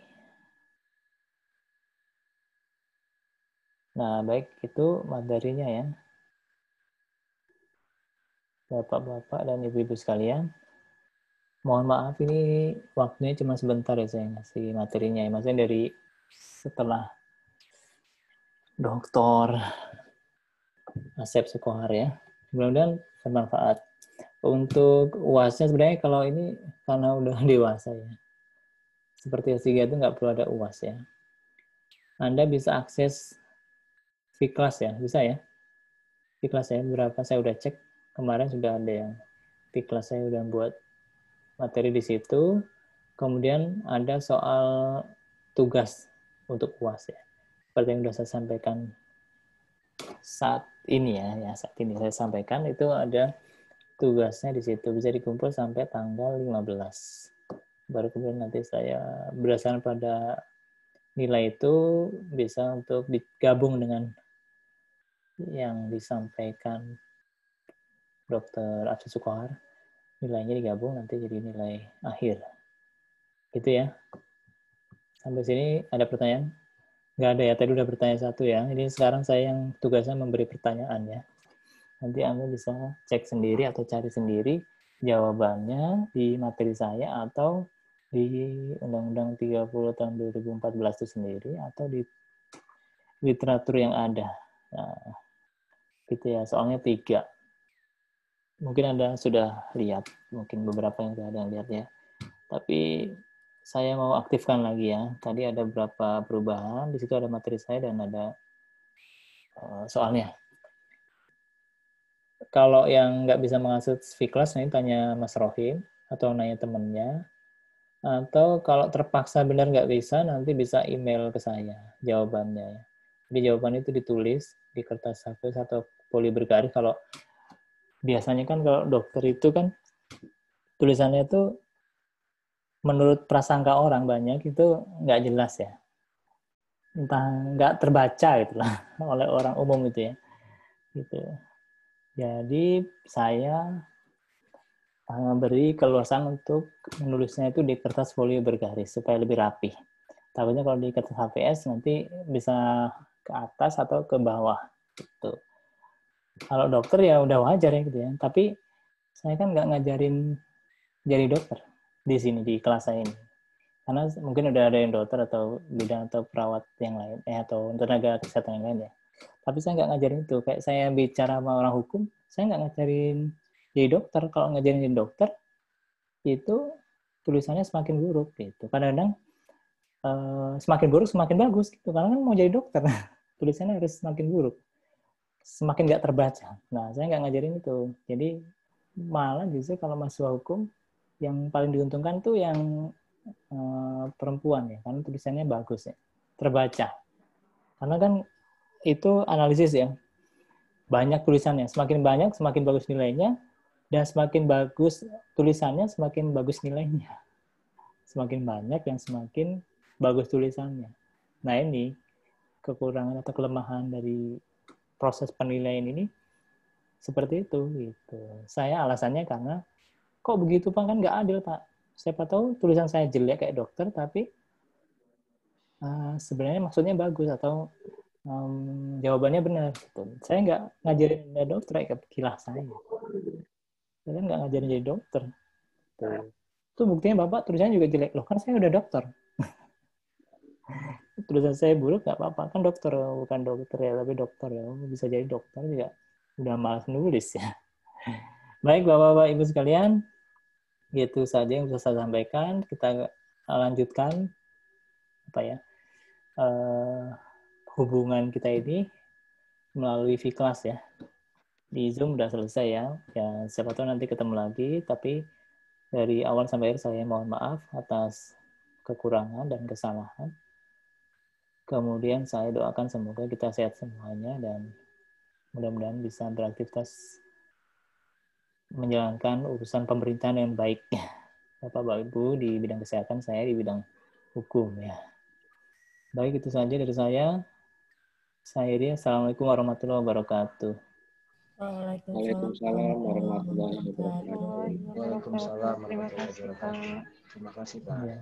Nah, baik, itu materinya ya. Bapak-bapak dan ibu-ibu sekalian. Mohon maaf, ini waktunya cuma sebentar ya saya ngasih materinya. Maksudnya dari setelah Dr. Asep Sukohar ya. Mudah-mudahan bermanfaat. Untuk UASnya sebenarnya kalau ini karena udah dewasa ya. Seperti S3 itu nggak perlu ada UAS ya. Anda bisa akses Vkelas ya, bisa ya. Vkelas ya, berapa saya udah cek. Kemarin sudah ada yang Vkelas saya udah buat materi di situ. Kemudian ada soal tugas untuk UAS ya. Seperti yang sudah saya sampaikan saat ini ya saat ini saya sampaikan itu ada tugasnya di situ, bisa dikumpul sampai tanggal 15. Baru kemudian nanti saya berdasarkan pada nilai itu bisa untuk digabung dengan yang disampaikan Dr. Asep Sukohar. Nilainya digabung nanti jadi nilai akhir. Gitu ya. Sampai sini ada pertanyaan? Nggak ada ya, tadi udah bertanya satu ya. Ini sekarang saya yang tugasnya memberi pertanyaan ya. Nanti Anda bisa cek sendiri atau cari sendiri jawabannya di materi saya atau di Undang-Undang 30 tahun 2014 itu sendiri atau di literatur yang ada. Nah, gitu ya, soalnya 3. Mungkin Anda sudah lihat, mungkin beberapa yang sudah ada yang lihat ya. Tapi saya mau aktifkan lagi ya. Tadi ada beberapa perubahan, di situ ada materi saya dan ada soalnya. Kalau yang nggak bisa mengakses Vkelas, nanti tanya Mas Rohim atau nanya temennya. Atau kalau terpaksa benar nggak bisa, nanti bisa email ke saya jawabannya. Jadi jawaban itu ditulis di kertas HVS atau poli bergaris. Kalau biasanya kan kalau dokter itu kan tulisannya itu menurut prasangka orang banyak itu nggak jelas ya. Entah nggak terbaca gitu lah oleh orang umum itu ya. Gitu. Jadi saya beri keluasan untuk menulisnya itu di kertas folio bergaris supaya lebih rapi. Takutnya kalau di kertas HVS nanti bisa ke atas atau ke bawah gitu. Kalau dokter ya udah wajar ya gitu ya. Tapi saya kan nggak ngajarin jadi dokter di sini di kelas saya ini. Karena mungkin udah ada yang dokter atau bidan atau perawat yang lain atau tenaga kesehatan yang lain ya. Tapi saya nggak ngajarin itu. Kayak saya bicara sama orang hukum, saya nggak ngajarin jadi dokter. Kalau ngajarin jadi dokter, itu tulisannya semakin buruk gitu. Kadang-kadang semakin buruk semakin bagus gitu. Karena kan mau jadi dokter, tulisannya harus semakin buruk, semakin nggak terbaca. Nah, saya nggak ngajarin itu. Jadi malah justru kalau mahasiswa hukum yang paling diuntungkan tuh yang perempuan ya, karena tulisannya bagus ya, terbaca. Karena kan itu analisis ya, banyak tulisannya, semakin banyak semakin bagus nilainya, dan semakin bagus tulisannya semakin bagus nilainya. Semakin banyak yang semakin bagus tulisannya. Nah ini kekurangan atau kelemahan dari proses penilaian ini seperti itu gitu. Saya alasannya karena kok begitu Pak, kan nggak adil Pak. Siapa tahu tulisan saya jelek kayak dokter tapi sebenarnya maksudnya bagus atau jawabannya benar. Gitu. Saya nggak ngajarin jadi dokter kayak kilah saya. Saya nggak ngajarin jadi dokter. Tuh. Itu buktinya Bapak tulisannya juga jelek. Loh kan saya udah dokter. Tulisan saya buruk nggak apa-apa. Kan dokter, bukan dokter ya, tapi dokter ya. Bisa jadi dokter juga. Udah malas nulis ya. Baik Bapak-Bapak Ibu sekalian. Gitu saja yang bisa saya sampaikan. Kita lanjutkan apa ya hubungan kita ini melalui V-Class ya. Di Zoom udah selesai ya. Ya siapa tahu nanti ketemu lagi. Tapi dari awal sampai akhir saya mohon maaf atas kekurangan dan kesalahan. Kemudian saya doakan semoga kita sehat semuanya dan mudah-mudahan bisa beraktivitas menjalankan urusan pemerintahan yang baik. Bapak Ibu di bidang kesehatan, saya di bidang hukum ya. Baik, itu saja dari saya. Saya Iri, Assalamualaikum warahmatullahi wabarakatuh. Waalaikumsalam warahmatullahi wabarakatuh. Waalaikumsalam warahmatullahi wabarakatuh. Terima kasih Pak. Ya.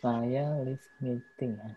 Saya live meeting ya.